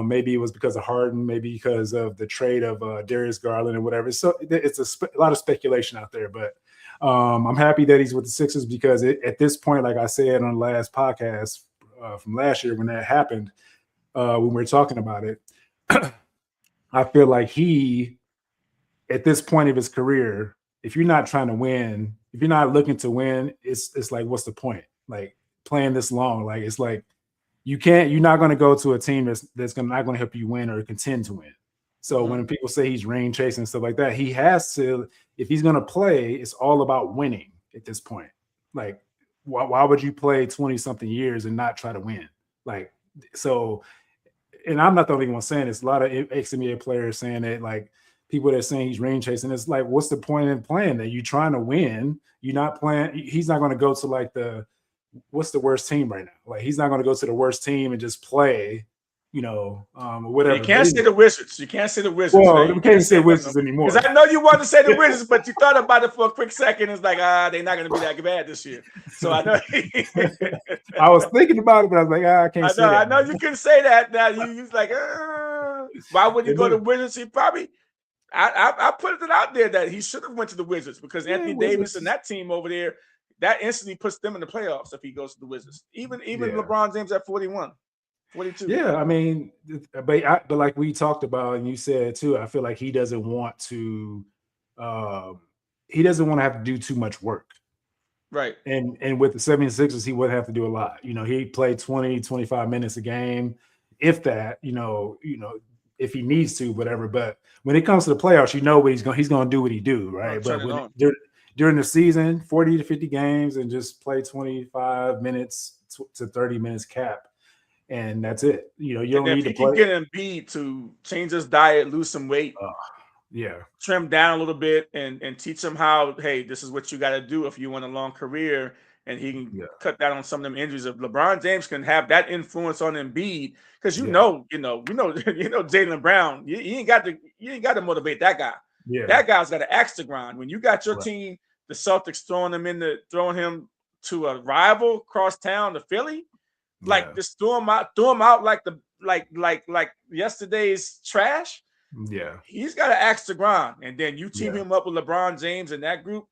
maybe it was because of Harden, maybe because of the trade of Darius Garland and whatever. So it's a lot of speculation out there, but I'm happy that he's with the Sixers because at this point, like I said on the last podcast from last year when that happened, when we were talking about it, I feel like at this point of his career, if you're not trying to win, if you're not looking to win, it's like, what's the point? Like playing this long, like it's like you're not going to go to a team that's not going to help you win or contend to win. So when people say he's ring chasing and stuff like that, he has to, if he's going to play, it's all about winning at this point. Like, why would you play 20 something years and not try to win? Like, so, and I'm not the only one saying this. A lot of ex-NBA players saying that, like people that are saying he's ring chasing. It's like, what's the point in playing that? You're trying to win. You're not playing. He's not going to go to like what's the worst team right now? Like he's not going to go to the worst team and just play, whatever. You can't say the Wizards. You can't say the Wizards. Well, we can't say Wizards anymore. Because I know you wanted to say the Wizards, but you thought about it for a quick second. It's like, they're not going to be that bad this year. So I know. I was thinking about it, but I was like, I can't say that. I know you couldn't say that. Now you was like, why would you go to Wizards? He probably. I put it out there that he should have went to the Wizards because Anthony Davis and that team over there, that instantly puts them in the playoffs if he goes to the Wizards. Even LeBron James at 41, 42. Yeah, I mean, but like we talked about and you said too, I feel like he doesn't want to have to do too much work. Right. And with the 76ers, he wouldn't have to do a lot. He played 20, 25 minutes a game, if that, if he needs to, whatever. But when it comes to the playoffs, what he's going to do what he do, right? But during the season, 40 to 50 games and just play 25 minutes to 30 minutes cap. And that's it. You don't need to play. If he can get Embiid to change his diet, lose some weight, trim down a little bit and teach him how, hey, this is what you got to do if you want a long career. And he can cut down on some of them injuries. If LeBron James can have that influence on Embiid, because we know Jaylen Brown, you ain't got to motivate that guy. Yeah. That guy's got to axe the grind. When you got your team, the Celtics throwing him to a rival across town to Philly, just throw him out like yesterday's trash. Yeah, he's got to axe the grind, and then you team him up with LeBron James and that group.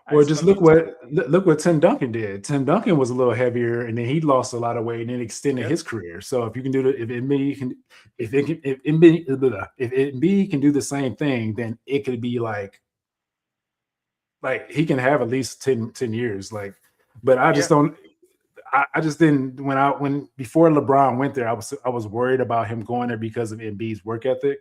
Well, just look what Tim Duncan did. Tim Duncan was a little heavier, and then he lost a lot of weight and then extended his career. So if you can do if Embiid can do the same thing, then it could be like he can have at least 10 years. But I just don't. I just didn't when before LeBron went there, I was worried about him going there because of Embiid's work ethic.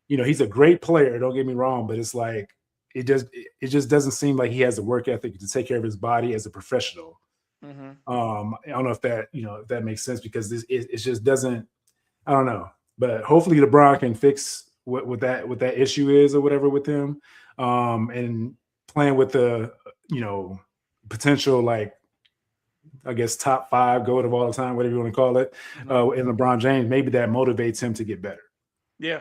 He's a great player. Don't get me wrong, but it's like. It just doesn't seem like he has the work ethic to take care of his body as a professional. Mm-hmm. I don't know if that if that makes sense because it just doesn't. I don't know, but hopefully LeBron can fix what that issue is or whatever with him, and playing with the potential I guess top 5 GOAT of all time, whatever you want to call it, and LeBron James. Maybe that motivates him to get better. Yeah.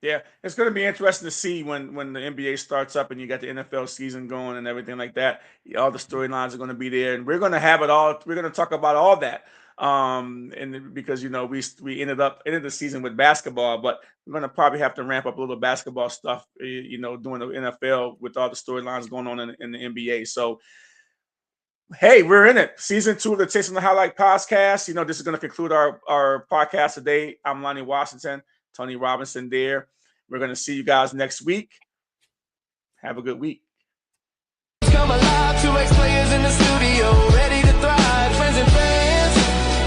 Yeah, it's going to be interesting to see when the NBA starts up and you got the NFL season going and everything like that. All the storylines are going to be there, and we're going to have it all. We're going to talk about all that. And because we ended the season with basketball, but we're going to probably have to ramp up a little basketball stuff. Doing the NFL with all the storylines going on in the NBA. So hey, we're in it. Season 2 of the Tasting the Highlight podcast. This is going to conclude our podcast today. I'm Lonnie Washington, Tony Robinson there. We're going to see you guys next week. Have a good week. Come alive, 2X players in the studio, ready to thrive. Friends and fans,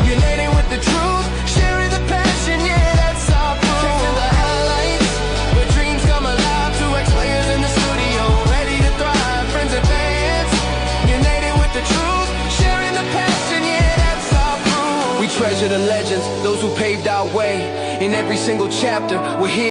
uniting with the truth, sharing the passion, yeah, that's our proof. Chasing the highlights, where dreams come alive. 2X players in the studio, ready to thrive. Friends and fans, united with the truth, sharing the passion, yeah, that's our proof. We treasure the legends, those who paved our way. In every single chapter, we're here.